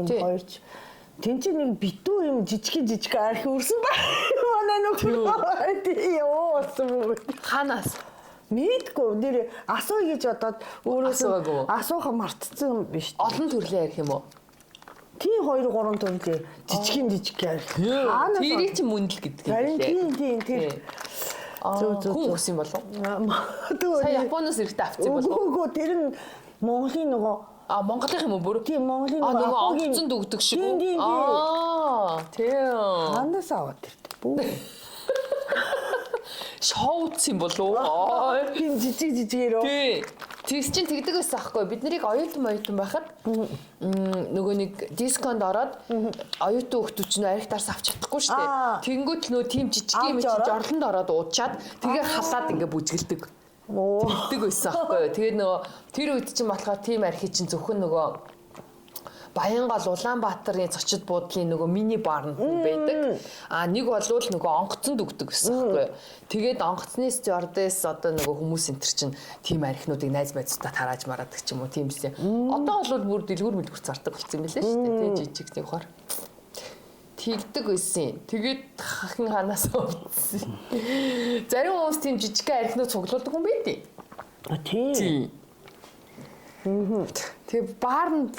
3 2 Тэнцээ нэг битүү юм жижиг арх үрсэн ба. Манай нөхөр ёо болсон. Ханаас Мэдгүй нэр асууя гэж бодоод өөрөөсөө асуух мартцсан биш. олон төрлийн арх юм уу? Тийм 2 3 төрлийн жижиг арх. Тэрийг чи мөндөл гэдэг юм тийм тэр. Хүн өгсөн болов уу? Сая Японоос ирэх авцсан болов уу? Үгүй тэр нь Монголын нөгөө Монголын юм уу бүр? Тийм Монголын нөгөө онгоцонд өгдөг шиг үү? Тийм. Тийм. Ханаас аваад ирдэг. Шоуц юм болов уу? Тийм жижигээрөө. Тийм. Тэгс чинь тэгдэг байсан аахгүй. Бид нарыг оюутан байхад нөгөө нэг дисконд ороод оюутан хүмүүс чинь архитаас авч чадахгүй шүү дээ. Тэнгүүт нөө тийм жижиг юм чи жорлонд ороод уучаад тэгээ халаад ингээ бүжгэлдэг. Тэгдэг байсан аахгүй. Тэгээд нөгөө тэр үед чинь болохоор тийм архи чинь зөвхөн нөгөө Баянгол Улаанбаатарын зочид буудлын нөгөө мини бар байдаг. Нэг болвол нөгөө онгоцонд өгдөг гэсэн байхгүй юу. Тэгээд онгоцны стюардесс одоо нөгөө хүмүүс энэ төр чинь тийм архинуудыг найз байцуудаа тарааж мараадаг ч юм уу тийм бисэн. Одоо бол бүр дэлгүүр мэлгүүр зардаг болсон юм билээ шүү дээ. Тэ жижиг нэг хор. Тэгдэг байсан. Тэгээд хахин ханаас өвдсөн. Зарим хүмүүс тийм жижиг архинууд цуглуулдаг юм байдیں۔ Тийм. Тэгээ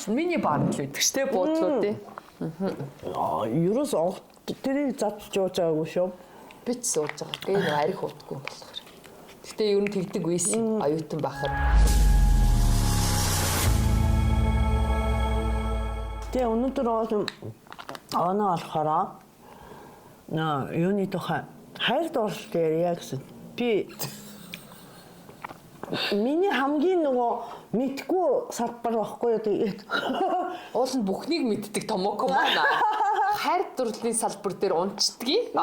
мини баарнд л байдаг штэ буудлууд тий. Ерөөс тэрийг задж жууж байгаагүй шүү. Бич сууж байгаа. Гээ арх утгүй болохоор. Гэтэ ер нь тэгдэг байсан оюутан байхад. Тэгээ өнөөдөр оноо болохоор юуны тухай хайр дурлал ярья гэсэн. Би миний хамгийн нөгөө мэдгүй салбар байхгүй юу тэгээд уул нь бүхнийг мэддэг томооко маань хайр дурлалын салбар дээр унцдгийг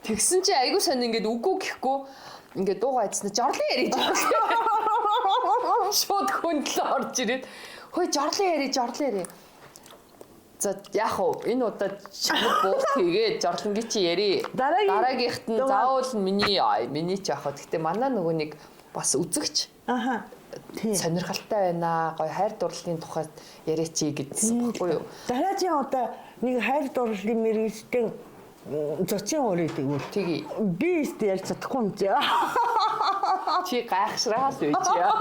тэгсэн чи айгуу сонь ингээд үгүй гэхгүй ингээд дуугаа айцсан жорлон яриж байгаа шууд хөндлөө орж ирээд хөөе жорлон ярий за яах вэ энэ удаа чамд буух тэгээд жорлонгийн чи ярий дараагийнхт нь заавал миний ч яах вэ гэхдээ манай нөгөө нэг бас үзэгч сонирхолтой байна гоё хайр дурлалын тухай яриач гэдсэн баггүй юу. Дараагийн удаа нэг хайр дурлалын мэргэжтэн зочин өрөөдөг үү. Тэгье. Би өст ярьж чадахгүй юм чи. Чи гайхшраад үйч яа.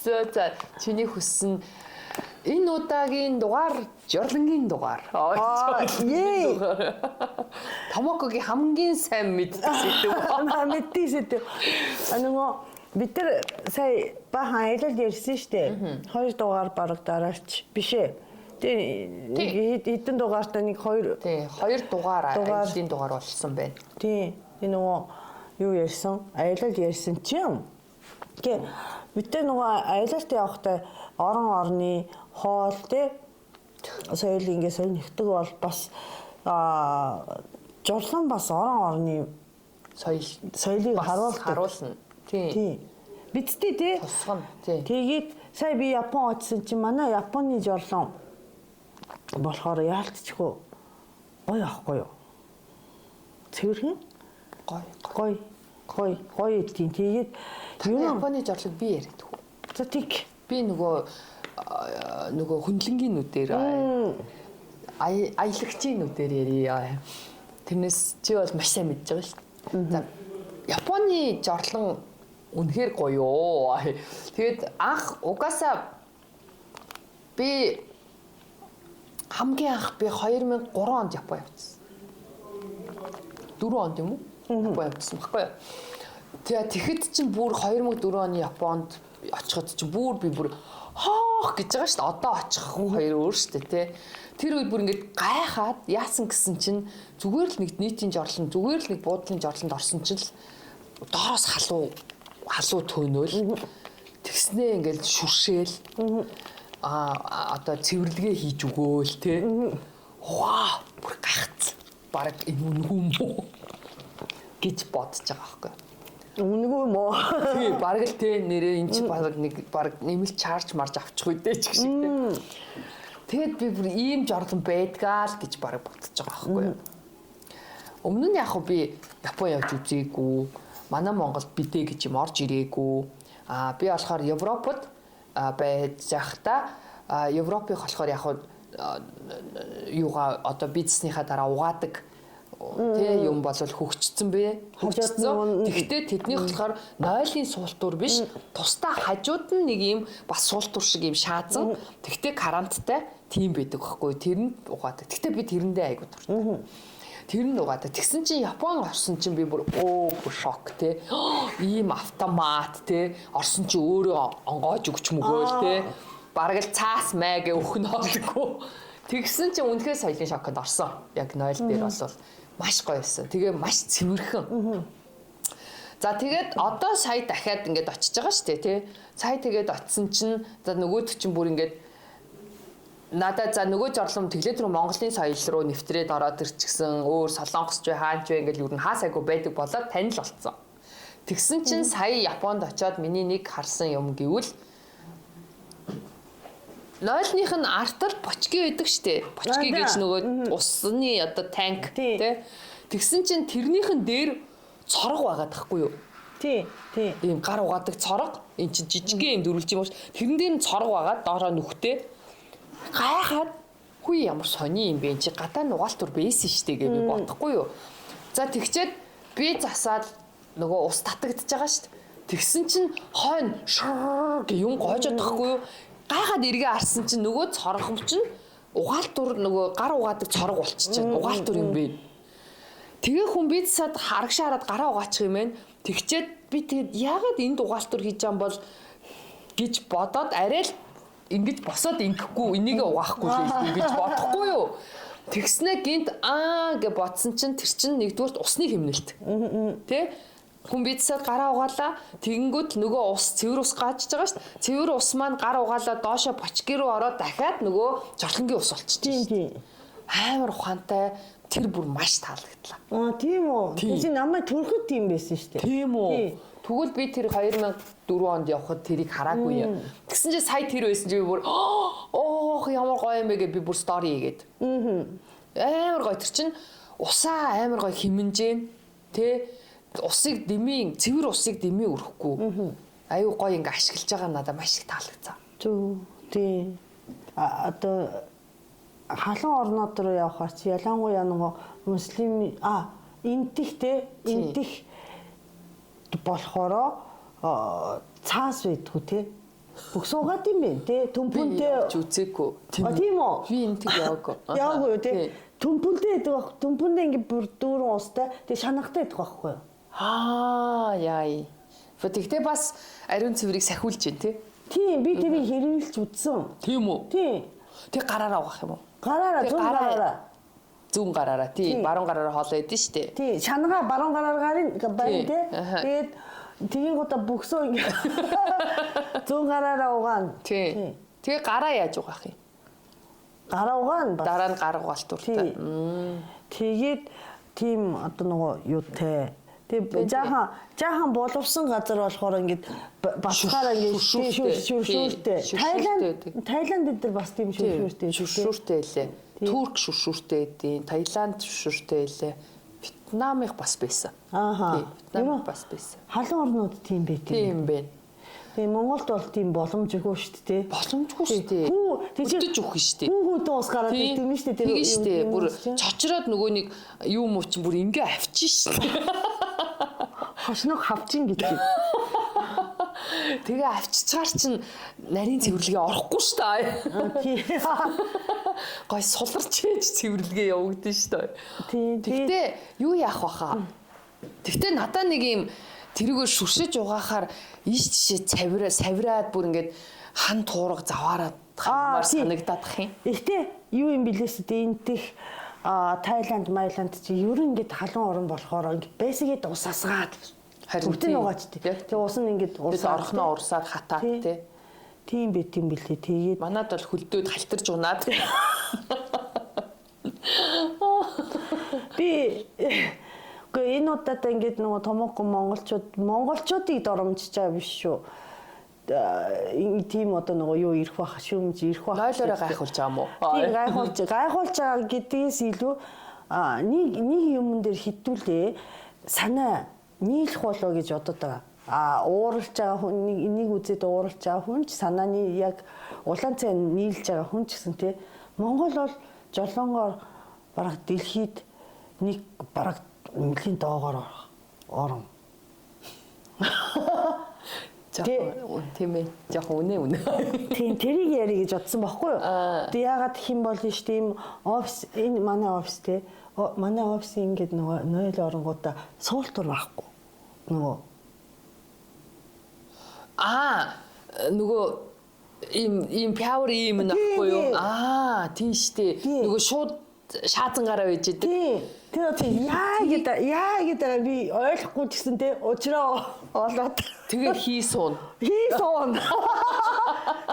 За чиний хүссэн энэ удаагийн дугаар жорлонгийн дугаар. Томокогийн хамгийн сайн мэддэг сэдв. Мэддэг сэдв. Нөгөө бид нар сая бахан аялал ярьсан шүү дээ. 2 дугаар бараг дараач биш ээ. Тэгээ хэдэн дугаартай нэг 2 дугаар аяллаа дугаар болсон байна. Тийм. Энэ нөгөө юу ярьсан? Аялал ярьсан чинь. Тэгээ бид нөгөө аялалд явахдаа орны хоол те соёл ингээ сонирхдаг бол бас жорлон бас орны соёлыг харуулна. Тийм. Бидтэй те тусгана. Тийм. Тэгээд сая би Япон очсон чинь манай Японы жорлон болохоор яалтчихгүй гоё ахгүй юу? Цэвэрхэн гоё тийм. Тэгээд Японы жорлог би яриад хөө. За тик би нөгөө хүндлэнгийн нүдээр аялагчийн нүдээр ярья. Тэрнээс чи бол маш сайн мэдж байгаа шүү дээ. За Японы жорлон үнэхээр гоё. Тэгээд анх угаасаа би хамгийн анх би 2003 онд Япон явсан. 4 онд юм уу? Япон явсан баггүй юу? Тэгээ тэгэхэд чинь бүр 2004 оны Японд очиход чинь бүр хоох гэж байгаа шүү дээ. Одоо очих хоёр өөр шүү дээ, тий. Тэр үед бүр ингээд гайхаад яасан гэсэн чинь зүгээр л нэг нийтийн жорлон, зүгээр л нэг буудлын жорлонд орсон чинь л доороос халуу төөнөөл тэгснээ ингээд шүршээл одоо цэвэрлэгээ хийж өгөөл, тий. Ваа, бүр гайхацсан. Бараг энэ үнгүй юм уу гэж бодож байгаа байхгүй. Үнэгүй мó. Тэгээ бараг л те нэрээ эн чи бараг нэмэлт чарж марж авчих үедээ ч гэх шиг те. Тэгэд би бүр ийм жорлон байдгаа л гэж бараг бодож байгаа байхгүй юу. Өмнө нь яг би Япон явж үзээгүй. Манай Монголд бидээ гэж юм орж ирээгүй. Би болохоор Европод байж захта Европыг болохоор яг юугаа одоо бизнесийнхаа дараа угаадаг тий юм бол хөгжсөн бэ. Хөгжсөн. Тэгэхдээ тэднийх болохоор нойлын суултуур биш, тусдаа хажууд нь нэг юм бас суултуур шиг юм шаазан. Тэгэхдээ каранттай тийм байдаг байхгүй. Тэр нь угаадаг. Тэгэхдээ би тэрэндээ айгуу дуртай. Тэр нь угаадаг. Тэгсэн чинь Япон орсон чинь би бүр шок тий. Ийм автомат тий. Орсон чинь өөрөө онгоож өгч мөгөөл тий. Бараг л цаас маяг өөх нь олдгоо. Тэгсэн чинь үнэхээр соёлын шоконд орсон. Яг нойл дээр бол маш гоё байсан. Тэгээ маш цэвэрхэн. За тэгээд одоо сая дахиад ингээд очиж байгаа шүү дээ тий. Сая тэгээд очисон чинь за нөгөөд чинь бүр ингээд надад за нөгөө жорлом тэглээд рүү Монголын соёл руу нэвтрээд ороод ирчихсэн. Өөр Солонгосч бай, хаанч бай ингээд юу н хаа сайгүй байдаг болоод танил болцсон. Тэгсэн чинь сая Японд очиод миний нэг харсан юм гэвэл нойлных нь артал бочки байдаг штэ. Бочки гэж нөгөө усны одоо танк тий. Тэгсэн чинь тэрнийхэн дээр цорог байгаа тахгүй юу? Тий. Ийм гар угаадаг цорог. Энд чинь жижигхэн юм дөрвөлж юм шүү. Тэрэн дээр нь цорог байгаа. Доороо нүхтэй. Гайхаад хүй ямар сони юм бэ? Чи гадаа нугаалтур байсан штэ гэж би бодохгүй юу? За тэгчээд би засаад нөгөө ус татагдчихж байгаа штэ. Тэгсэн чинь хойно шрррр гэ юм гоожод тахгүй юу? Гайхаад эргээ арсан чинь нөгөө цоргом чинь угаалтур нөгөө гар угаадаг цорог болчихж байна. Угаалтур юм бэ. Тэгээ хүн бидсад харагшаараад гараа угаачих юм байна. Тэгчээд би тэгээд яагаад энд угаалтур хийж байгаа юм бол гэж бодоод арай л ингэж босоод ингэхгүй энийгээ угаахгүй л гэж бодохгүй юу. Тэгснэ гинт гэ бодсон чинь тэр чинь нэгдүгürt усны хэмнэлт. Тэ? Хүн бидсад гараа угаалаа. Тэгэнгүүт нөгөө ус цэвэр ус gaajж байгаа шүү дээ. Цэвэр ус маань гар угаалаа доошо бочки руу ороод дахиад нөгөө жорлонгийн ус болчихж байна. Амар ухаантай тэр бүр маш таалагдлаа. Тийм үү. Тэр намайг төрөхөд тийм байсан шүү дээ. Тийм үү. Тэгвэл би тэр 2004 онд явхад тэрийг хараагүй юм. Тэгсэн чинь сая тэр байсан чи би бүр ямар гоё юм бэ гэж би бүр стори хийгээд. Амар гоё тэр чинь усаа амар гоё химэнжээ. Тэ усыг дэмий, цэвэр усыг дэмий өрөхгүй. Аюу гоё ингээ ашиглаж байгаа надад маш их таалагдсан. Тий. Одоо халуун орнууд руу явхаар чи ялангуяа нөгөө муслим энтих те энтих болохоро цаас байдгүй те бүх суугаад юм бэ те төмпөнтэй үзээгүй. Тийм үү? Би энтиг яваагүй. Яваагүй те төмпөнтэй байдаг байх. Төмпөндөө ингээ бүр дүүрэн устай те шанахтай байдаг байхгүй юу? Яй. Тэгтээ бас ариун цэврийг сахиулж байна тий. Тийм би тэрийг хэрэглэж үзсэн. Тийм үү? Тийм. Тэг гараараа угаах юм уу? Гараараа зүүн гараараа тий баруун гараараа хоолоо идэв штэ. Тий шанага баруун гараар гарын байна тий. Тэгээд тгийн удаа бөхсөө ингээ зүүн гараараа угаана. Тий. Тэгээ гараа яаж угаах юм? Гараа угаана бас. Дараа нь гар угаалтуртай. Тэгээд тийм одоо нөгөө юутай тэг жаахан боловсон газар болохоор ингээд басхаараа ингээд шүршүүртэй. Тайланд дээр бас тийм шүршүүртэй. Шүршүүртэй лээ. Турк шүршүүртэй эдийн, Таиланд шүршүүртэй лээ. Вьетнамих бас байсан. Вьетнамих бас байсан. Халуун орнууд тийм байт. Тийм байна. Тэгээ Монголд бол тийм боломжгүй шүү дээ. Боломжгүй шүү дээ. Өдөж өгөх шүү дээ. Хүүхүүд ус гараад тийм нь шүү дээ. Тийм шүү дээ. Бүр чочроод нөгөө нэг юу муу чинь бүр ингээ авчих шүү дээ. Хошног хавчин гэдэг. Тэгээ авчичгаар чинь нарийн цэвэрлэгээ орохгүй шүү дээ. Гой суларч ээж цэвэрлэгээ явагдсан шүү дээ. Тэгтээ юу яах баха? Тэгтээ надаа нэг юм тэрүүгээр шүршиж угаахаар иш жишээ савираад бүр ингээд хан туурга заваараад хамаар санагдаад ах юм. Ихтэй юу юм бэлээс дээ энтих Таиланд, Майланд чи ер нь ингээд халуун орн болохоор ингээд бэсгээд усаасгаад харин тийм угаачдаг. Тэгээ ус нь ингээд орхноо урсаад хатаад тий. Тийм байт юм бэлээ. Тэгээд манад бол хөлдөөд халтарж унаад. Би гэхдээ энэ удаад ингээд нөгөө томоохон монголчуудыг доромжиж байгаа биш шүү. Тийм одоо нөгөө юу ирэх бах шүүмж ирэх бах. Нойлороо гайхуулж байгаа юм уу? Тийм гайхуулж байгаа гэдгээс илүү нэг юмн дээр хитүүлээ санаа нийлэх болоо гэж бодоод байгаа. ууралж байгаа хүн энийг үзээд ууралж байгаа хүн ч санааны яг улаан цай нийлж байгаа хүн ч гэсэн тий Монгол бол жолонгоор бараг дэлхийд нэг бараг нэлийн доогоор орон. Тийм ээ. Яг үнэ. Тийм тэрийг яри гэж бодсон байхгүй юу? Тэг яагаад гэх юм бол шүү дээ ийм офис энэ манай офис те манай офисын ингээд нөгөө нойл оронгуудаа суултур байхгүй. Нөгөө нөгөө ийм power ийм нөхгүй юу? Тийм шүү дээ. Нөгөө шууд шаазангаараа байж идэг. Тийм яа гэдэг би ойлгохгүй гэсэн те уучраа олоод тэгээ хийсэн.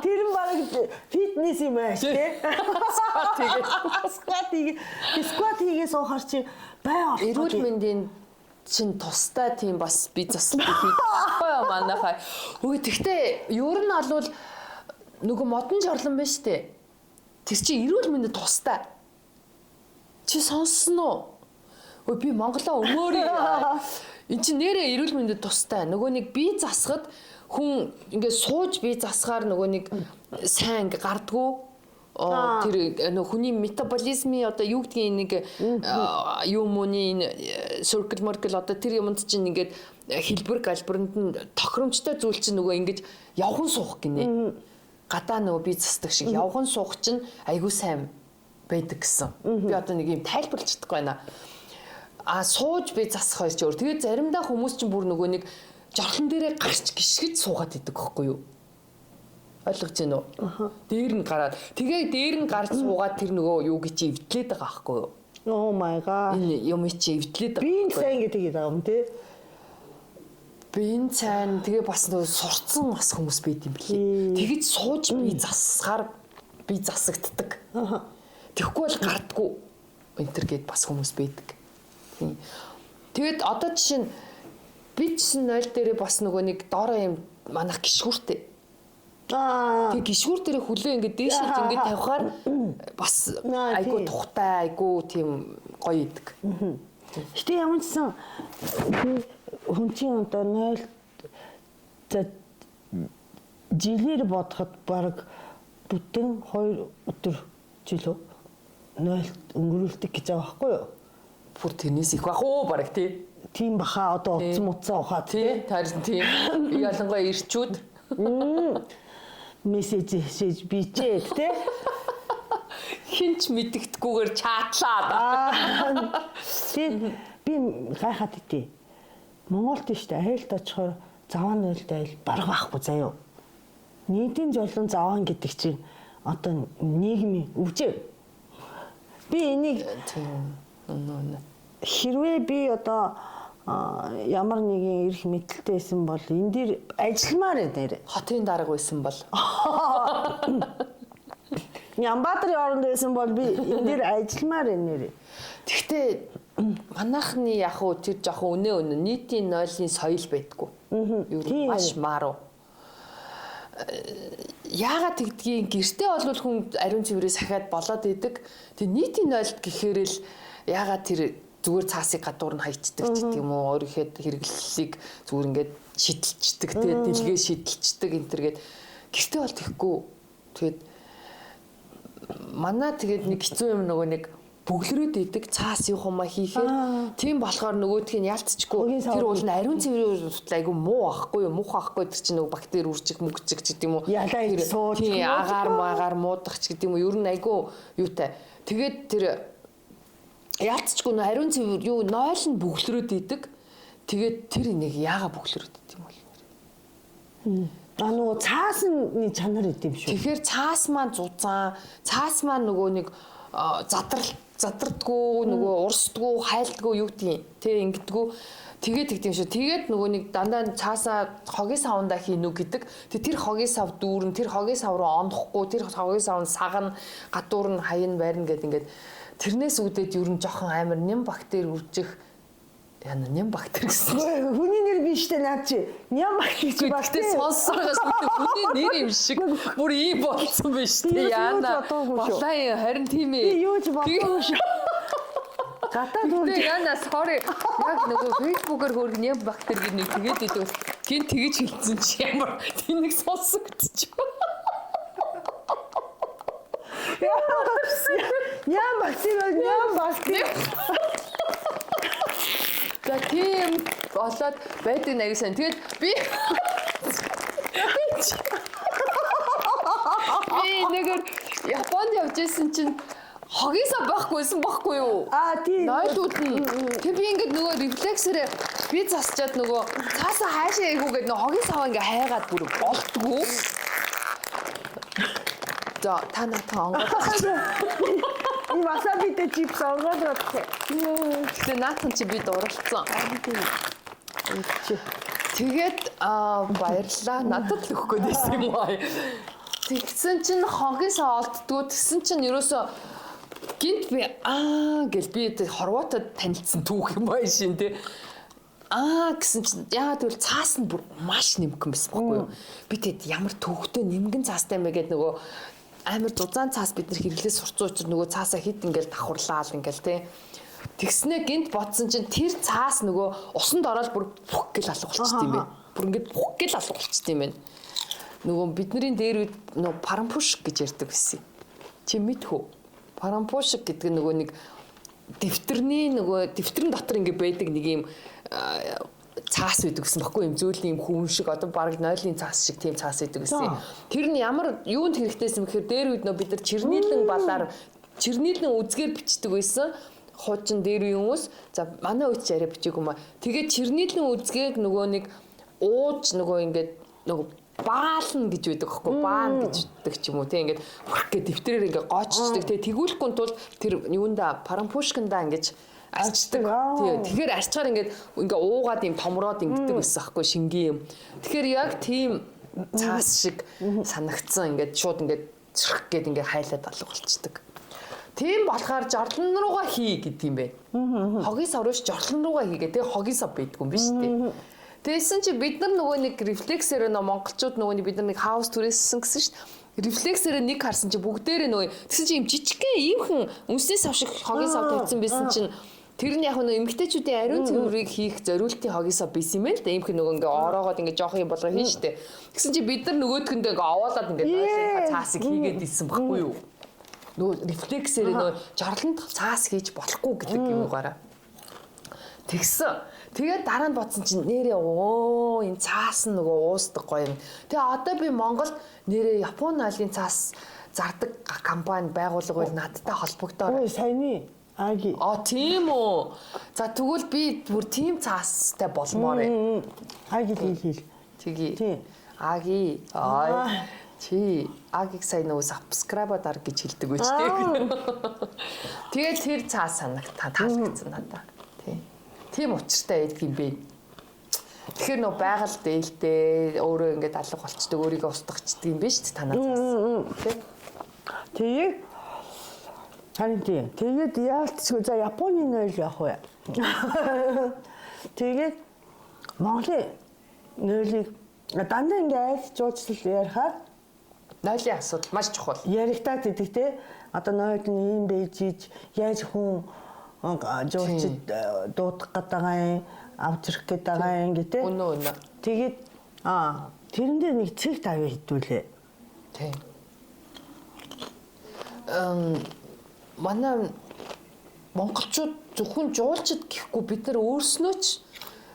Тэр нь баг фитнес юм ааш те. Скват хийгээ суухаар чи бай орох. Эрүүл мэндийн чин тустай тийм бас би заслах байхгүй юу манайхаа. Үгүй тэгтээ ер нь алвал нөгөө модон жорлон байна штэ. Тэр чи эрүүл мэндэд тустай. Чи сонссон уу? Өө би Монголоо өмөөрэй. Энд чи нэрээ эрүүл мэндэд тустай. Нөгөө нэг бие засахад хүн ингээд сууж бие засахаар нөгөө нэг сайн гардггүй. Тэр нөгөө хүний метаболизмын одоо юу гэдгийг нэг юм ууны circle marker одоо тэр юмд чинь ингээд хэлбэр галбарнд нь тохиромжтой зүйл чинь нөгөө ингээд явхан суух гинэ. Гадаа нөгөө бие засдаг шиг явхан суух чинь айгүй сайн байдаг гэсэн. Би одоо нэг юм тайлбарлаж чадахгүй байна. Сууж би засах байж өөр. Тэгээд заримдаа хүмүүс чинь бүр нөгөө нэг жорхон дээрээ гарч гიშгэж суугаад идэг байхгүй юу? Ойлгож байна уу? Дээр нь гараад тэгээ дээр нь гарч суугаад тэр нөгөө юу гэж эвдлээд байгаа байхгүй юу? Oh my god. Энэ юм чи эвдлээд байгаа. Би сайн гэдэг байгаа юм тий. Бин цайн тэгээ бас нөгөө сурцсан бас хүмүүс байд юм блий. Тэгэж сууж би засахаар би засагддаг. Тэгэхгүй бол гардггүй энтер гээд бас хүмүүс байдаг. Тэгээд одоо жишээ нь би чинь нойл дээрээ бас нөгөө нэг доороо юм манах гişгүүртэй. Тэг гişгүүр дээрээ хүлээ ингээд дээшээ ингээд тавихаар бас айгуу тухтай айгуу тийм гоё идэг. Гэтэ ямар ч сан хүн чинь одоо нойл жилээр бодоход баг бүтэн 2 өдөр жилөө нойл өнгөрүүлдэг гэж байгаа байхгүй юу? Бүр тэрнээс их бах уу бараг тий. Тийм баха одоо утсан мутсан ухаад тий. Таарсан тий. Ялангуяа ирчүүд мессеж бичээд тий. Хинч мэддэгдгүйгээр чатлаад. Тий би гайхаад итээ. Монголд тийштэй айлд очихоор заван нойлд айл бараг байхгүй заяо. Нийтийн жолон заван гэдэг чинь одоо нийгмийн өвчөө. Би энийг хэрвээ би одоо ямар нэгэн эрх мэдэлтэй байсан бол энэ дэр ажилламаар нэр. Хотын дарга байсан бол. Нямбатрын оронд байсан бол би энэ дэр ажилламаар нэр. Тэгтээ манайхны яг уу тэр жоохон өнөө нийтийн нойлын соёл байдгүй. Юу маш маруу. Яагаад тэгдгийг гэртээ болвол хүн ариун цэврээс ахаад болоод идэг. Тэг нийтийн нойлд гэхээр л яагаад тэр зүгээр цаасыг гадуур нь хайчдаг ч гэдэг юм уу өөрийнхөө хэрэглэлийг зүгээр ингээд шидэлчдэг тэгээд дэлгээ шидэлчдэг энэ төргээд гэртээ бол тэхгүй. Тэгээд манай тэгээд нэг хэцүү юм нөгөө нэг бөглөрөөд идэг цаас юу хумаа хийхээр тийм болохоор нөгөөдгийг ялцчихгүй тэр уул нь ариун цэврийн айгу муу ахгүй юу муухай ахгүй тэр чинь нөгөө бактери үржих мөгжих гэдэг юм уу тийм агаар муудах ч гэдэг юм уу ер нь айгу юутай тэгээд тэр ялцчихгүй нөө ариун цэвэр юу нойл нь бөглөрөөд идэг тэгээд тэр нэг яага бөглөрөөд идэг юм бол нөгөө цаасны чанар идэм шүү. Тэгэхээр цаас маань зузаан цаас маань нөгөө нэг задардггүй нөгөө урсдггүй хайлдггүй юу гэдгийг тий ингэдэггүй тэгээд тэгдэм шүү. Тэгээд нөгөө нэг дандаа цаасаа хогийн савндаа хийнү гэдэг. Тэр хогийн сав дүүрэн тэр хогийн сав руу онохгүй тэр хогийн сав нь сагна гадуур нь хаян байрна гэдэг ингээд тэрнээс үүдээд ер нь жоохон амар нэм бактери үржих яна нэм бактери гэсэн. Хүний нэр биш дээ наад чи. Нэм бактери чи бактери сонссоогоос хүний нэр юм шиг бүр ийм болсон биш тий яна. Балаа харин тийм ээ. Би юу ч бодоогүй шүү. Гатаа дүүж яна sorry яг нөгөө фэйсбүүкээр хөрг нэм бактери гэдэг нэг тэгээд идэв. гин тэгэж хэлсэн чи ямар тэнэг сонсогдчих. Яа Максим. За тийм болоод байдаг нэг сан. Тэгээд би нэгэр Японд явж исэн чинь хогисоо байхгүйсэн байхгүй юу? Тийм. Нойлууд нь. Тэг би ингээд нөгөө рефлексээр би засчаад нөгөө цаасаа хаашаа ийгүүгээд нөгөө хогисоо ингээ хайгаад бүр болтгоо. За та натаа онгоод. И васабитэй чипс онгоод бодох. Тэг наатан чи би дурлцсан. Тэгээд баярлаа. Надад л өгөх гэсэн юм аа. Тэгсэн чинь хогисоо олддгоо. Тэгсэн чинь ерөөсөө гинт би гэл би хорвоотод танилцсан түүх юм байна шин тий. Гэсэн чинь яа тэгвэл цаас нь бүр маш нэмгэн байсан байхгүй юу. Би тэгэд ямар төвхтөө нэмгэн цаастай юм бэ гэд нөгөө амар дузаан цаас бид нар хэрэглээ сурцсан учраас нөгөө цаасаа хит ингээл давхарлаа ингээл тий. Тэгснэ гинт бодсон чинь тэр цаас нөгөө усанд ороод бүр бүх гэл алга болчихсон юм бэ. Бүр ингээд бүх гэл алга болчихсон юм байна. Нөгөө бидний дээр үед нөгөө парампуш гэж ярьдаг байсан. Чи мэдхүү? Парампушик гэдэг нөгөө нэг дэвтэрн дотор ингээ байдаг нэг юм цаас байдаг гэсэн баггүй юм зөөлөн юм хүн шиг одоо баг нойлын цаас шиг тийм цаас байдаг гэсэн. Тэр нь ямар юунд хэрэгтэйсэн бэхээр дээр үед нөө бид нар чернийлэн балаар чернийлэн үзгээр бичдэг байсан. Хуучин дээр үеийн хүмүүс за манай үед ч арай бичээгүй маа. Тэгээд чернийлэн үзгээг нөгөө нэг ууж нөгөө ингээд нөгөө баална гэж байдаг аахгүй баан гэж ütдэг ч юм уу тийм ингээд бүрх гэ дэвтрээр ингээд гооччдаг тийм тэгүүлэхгүй тул тэр юунда парампушканда ингээд арчдаг тийм тэгэхээр арчгаар ингээд уугаад юм томроод ингэдэг байсан аахгүй шингийн юм тэгэхээр яг тийм цаас шиг санагдсан ингээд шууд ингээд цэрх гэд ингээд хайлаад алга болцдог тийм болохоор жорлон руугаа хий гэдэг юм байна хогис ороош жорлон руугаа хийгээ тийм хогис байдгүй юм биш тийм Тэсэн чи бид нар нөгөө нэг рефлексээр нөө монголчууд нөгөө бид нар нэг хаус түрээссэн гэсэн шүү дээ. Рефлексээр нэг харсан чи бүгдээрээ нөгөө тэгсэн чи юм жижигхэн иймхэн үнснээс авшиг хогийн сав тавьсан байсан чинь тэр нь яг нөгөө эмгтээчүүдийн ариун цэврийг хийх зориултын хогийн сав байсан юм л да. Иймхэн нөгөө ингээ ороогоод ингээ жоох юм болгоо хийн шүү дээ. Тэгсэн чи бид нар нөгөөдгөндөө ингээ овоолоод ингээ нойлын цаасыг хийгээд исэн баггүй юу? Нөгөө рефлексээр нөгөө жорлонд цаас хийж болохгүй гэдэг юм угаараа. Тэгсэн тэгээд дараа нь бодсон чинь нэрээ энэ цаас нь нөгөө уусдаг гоё юм. Тэгээ одоо би Монголд нэрээ Японы айлын цаас зардаг компани байгуулга байл надтай холбогдоор. Ой саяны Аги. Тийм үү. За тэгвэл би бүр тийм цаастай болмоор. Аги хэл. Тгий. Тий. Аги. Чи Агиг сайн нөгөө subscribe дар гэж хэлдэг үү ч тийм. Тэгээд тэр цаас таалагдсан надаа. Тийм учиртай байдаг юм бэ. Тэгэхээр нөө байгаль дээлтэй өөрөө ингээд алга болчдөг өөрийгөө устгахчдаг юм байна шүү дээ танаа. Тэгээд харин тэгээд яалтчгүй за Японы нойл явах вэ? Тэгээд Монголын нойлыг дандаа ингээд жуулчлал ярихаар нойлын асуудал маш чухал. Яригтаад идэг те одоо нойлд нь юм байж яаж хүн жуулчид дуудах гэдэг авчрах гэдэг гэдэг. Өнөө. Тэгээд тэрэн дээр нэг цэг тавь хэдүүлээ. Тийм. Манай монголчууд зөвхөн жуулчид гэхгүй бид нар өөрснөө ч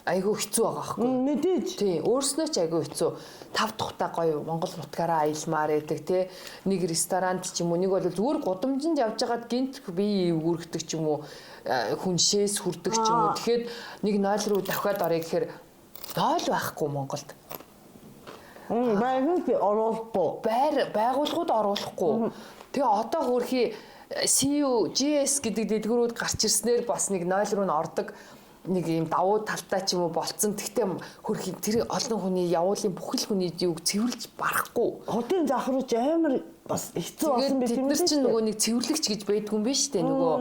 айгүй хэцүү байгаа байхгүй. Мэдээж. Тийм, өөрснөө ч айгүй хэцүү. 5 тухтай гоё Монгол нутгаараа аялмаар байдаг тий. Нэг ресторанд ч юм уу, нэг бол зүгээр гудамжинд явж байгаад гинт бие үүргдэг ч юм уу, хүншээс хүрдэг ч юм уу. Тэгэхэд нэг нойл руу давхиад орё гэхээр нойл байхгүй Монголд. Байгууллагууд оруулахгүй. Байгууллагууд оруулахгүй. Тэгээ одоо хөрхи CU, GS гэдэг дэлгүүрүүд гарч ирснээр бас нэг нойл руу н ордог. Нэг юм давуу талтай ч юм уу болцсон. Тэгтээ хөрх тэр олон хүний явуулын бүхэл хүний юуг цэвэрлж барахгүй. Хотын завхрууч амар бас хэцүү болсон байх юм тийм. Тэр чинь нөгөө нэг цэвэрлэгч гэж байдгүй юм байна шүү дээ. Нөгөө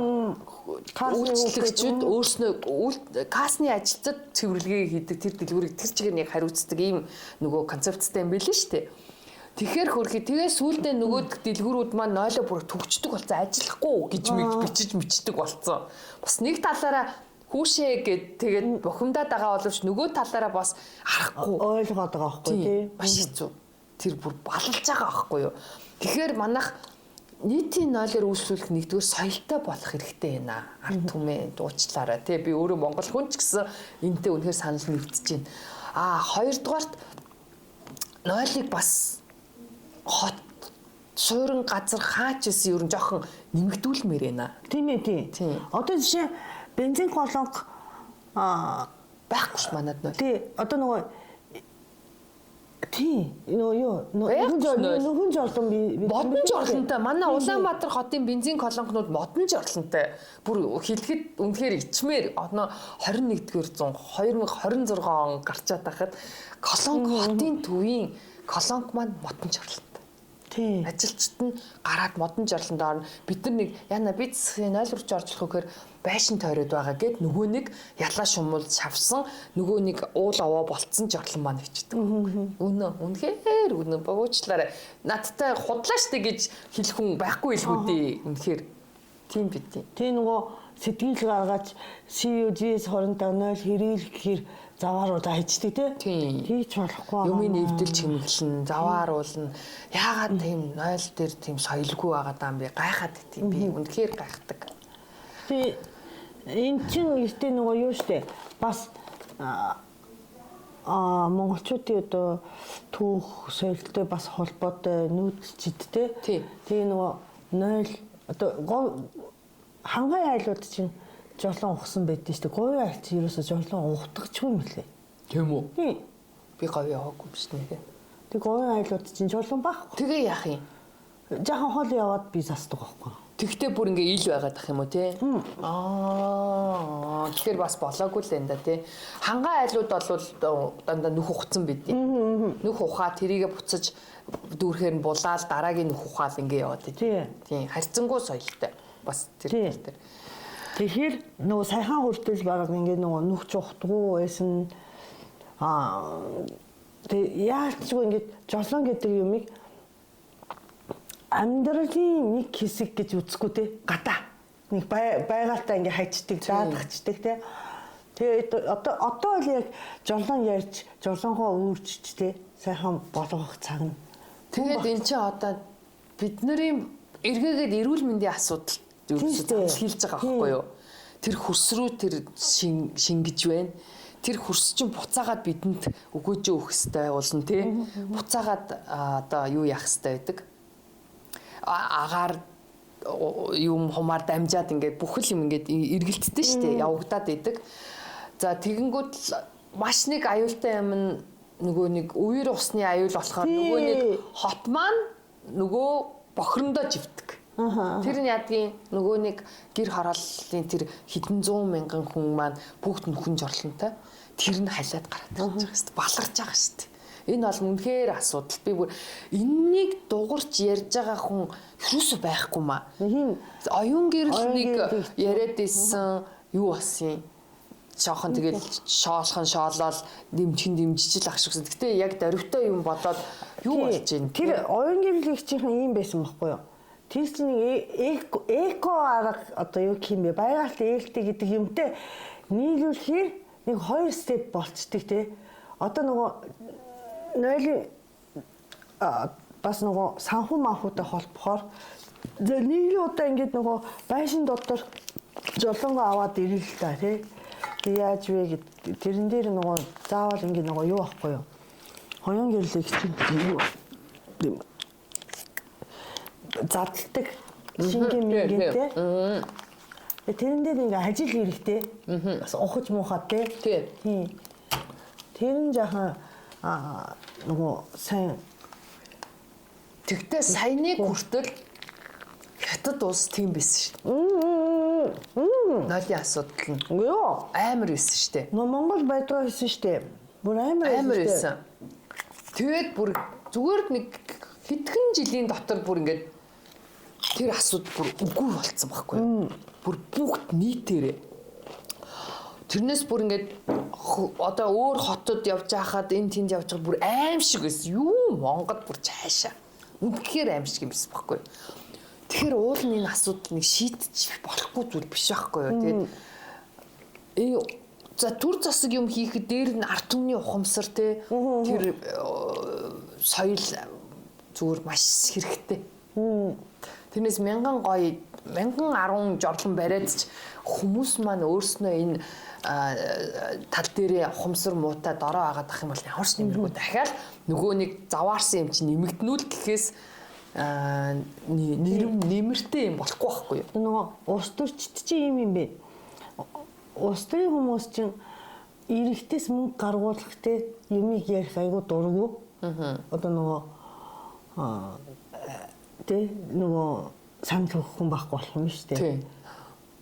үйлчлэгчүүд өөрснөө касны ажилтнууд цэвэрлэгээ хийдэг тэр дэлгүүрийг тэр чигээр яг хариуцдаг ийм нөгөө концепттай юм байл шүү дээ. Тэгэхээр хөрхи тэгээ сүүлдээ нөгөө дэлгүүрүүд маань нойлоо бүр төгчдөг болсон ажиллахгүй гэж бичиж мичдэг болсон. Бас нэг талаараа хүүшээ гэд тэгээд бухимдаад байгаа боловч нөгөө талаараа бас харахгүй ойлгоод байгаа байхгүй тий. Маш хэцүү. Тэр бүр балалж байгаа байхгүй юу. Тэгэхээр манайх нийтийн нойлоор үйлчлүүлэх нэгдүгээр соёлтой болох хэрэгтэй байна. Ард түмээ дуучлаарай тий. Би өөрөө монгол хүн ч гэсэн энэтэй үнэхээр санал нэгдэж байна. Хоёрдугаарт нойлыг бас хот суурин газар хаач исэн ер нь жоохон нэмэгдүүлмээр байна. Тийм ээ тий. Одоо жишээ бензин колонк байхгүй ш манад нөө. Тий. Одоо нөгөө тий. Нөхөн жорлон модон жорлонтой. Манай Улаанбаатар хотын бензин колонкнууд модон жорлонтой. Бүр хэлэхэд үнэхээр ичмээр одоо 21-р 100 2026 он гарчаад байхад колонк хотын төвийн колонк маань модон жорлонтой. Тий. Ажилчид нь гараад модон жорлонд орно. Бид нар нэг яна бид нойлрч оржлох гэхээр байшин тойроод байгаа гэд нөгөө нэг ялаа шумуул шавсан нөгөө нэг уул аваа болцсон жорлон маань бичдэг. Үнэхээр буучлаарай. Надтай худлаа штэ гэж хэлэх хүн байхгүй илүү дээ. Үнэхээр тийм бид. Тий нөгөө сэтгэл гаргаж CUG-с 25 0 хэрэл гэхээр завааруулаа хийждэг тий. Тийч болохгүй. Юмын нэвдэлж хэмгэлэн, завааруулна. Яагаад тийм нойл дээр тийм соёлгүй байгаа даа би гайхаад тийм би үнэхээр гайхдаг. Тий энэ чинь ихтэй нөгөө юу штэ бас монголчуудын одоо түүх соёлтой бас холбоотой нүүдэлчдтэй. Тэгээ нөгөө нойл одоо хангай айлууд чинь жорлон ухсан байдаг шүү дээ. Говийн айл чинь ерөөсө жорлон ухдагчгүй юм лээ. Тийм үү? Тийм. Би говийн яваагүй биш нэ. Тэг говийн айлууд чинь жорлон байхгүй. Тэгээ яах юм? Жахан хол яваад би засдаг байхгүй. Тэгтээ бүр ингээ ил байгаад ах юм уу те? Тэгэхээр бас болоогүй л энэ да те. Хангай айлууд бол дандаа нүх ухцсан бид. Нүх ухаа тэрийгэ буцаж дүүрхээр нь булаал дараагийн нүх ухаал ингээ яваад тий. Тийм харьцангуй соёлтой. Бас тэр тэр. Тэгэхээр нөгөө сайхан хүртэл баг ингээ нөгөө нүх чухдгуу байсан. Тэг яачгүй ингээ жорлон гэдэг юмыг амьдралын нэг хэсэг гэж үзэхгүй те. Гадаа нэг байгальтаа ингээ хайчдаг, даадахчдаг те. Тэгээд одоо л яг жорлон ярьж, жорлонгоо өөрчж те. Сайхан болгох цаг нь. Тэгээд эн чинь одоо бидний эргээгээд эрүүл мэндийн асуудал ерөөсөө хэлж байгаа байхгүй юу? Тэр хөрс рүү тэр шингэж байна. Тэр хөрс чинь буцаагаад бидэнд өгөөж өгөх хэрэгтэй болно тий. Буцаагаад одоо юу яах хэрэгтэй байдаг? Агаар юм хумаар дамжаад ингээд бүхэл юм ингээд эргэлттэй шүү дээ. Явагдаад байдаг. За тэгэнгүүт маш нэг аюултай юм нөгөө нэг үер усны аюул болохоор нөгөө нэг хот маань нөгөө бохрондоо живдэг. Тэр нь ядгийн нөгөө нэг гэр хорооллын тэр хэдэн 100 мянган хүн маань бүгд нүхэн жорлонтой тэр нь халиад гараад ирж байгаа шүү дээ. Баларж байгаа шүү дээ. Энэ бол үнэхээр асуудал. Би бүр энэнийг дуурч ярьж байгаа хүн юусоо байхгүй маа. Оюун гэрэл нэг яриад исэн юу болсон юм. Шоохон тэгэл шоолол дэмжижил ах шиг. Гэтэ яг дарвтай юм болоод юу болж байна. Тэр оюун гэрэл их чинь ийм байсан байхгүй юу? Тэр чинь эко арга одоо юу юм бэ? Байгальд ээлтэй гэдэг юмтэй нийлүүлэхээр нэг 2 степ болцдог те. Одоо нөгөө нойлын бас нөгөө санхүү манхуутай холбохоор нийлүү удаа ингэж нөгөө байшин дотор жолонгоо аваад ирэл л та тий. Яаж вэ гэд тэрэн дээр нөгөө заавал ингэ нөгөө юу ахгүй юу? Хоёрын гэрлэг чинь юу задлагдаг шингэн мэнгэ тий. Тэрэн дээр ингээ ажил хэрэгтэй. Бас ухаж муухад тий. Тэр нь жахан нөгөө сайн тэгтээ саяны хүртэл хятад улс тийм байсан шүү дээ. Нойлын асуудал нь. Юу? Амар байсан шүү дээ. Монгол байдгаа байсан шүү дээ. Бүр амар байсан. Тэгээд бүр зүгээр нэг хэдхэн жилийн дотор бүр ингээд тэр асуудал бүр үгүй болцсон байхгүй юу? Бүр бүгд нийтээрээ. Тэрнээс бүр ингээд одоо өөр хотод явж байхад энэ тэнд явж байгаа бүр аим шиг байсан. Юу Монгол бүр цаашаа. Үнэхээр аим шиг юм байсан байхгүй юу? Тэгэхээр уул нь энэ асуудал нэг шийдэж болохгүй зүйл биш байхгүй юу? Тэгээд За түр засаг юм хийхэд дээр нь ард түмний ухамсар те тэр соёл зүгээр маш хэрэгтэй. Тэрнээс мянган 10 жорлон бариад ч хүмүүс маань өөрснөө энэ тал дээрээ ухамсар муутай дорой агаад ах юм бол ямар ч нэмэргүй дахиад нөгөө нэг заваарсан юм чинь нэмэгднүүл гэхээс нэмэртэй юм болохгүй байхгүй юу? Нөгөө улс төрчд чинь юм бэ? Улс төрийн хүмүүс чинь эрэгтэйс мөнгө гаргуулах те юмыг ярих айгу дурггүй. Одоо нөгөө те нөгөө санал өгөх хүн байхгүй болох юм шүү дээ.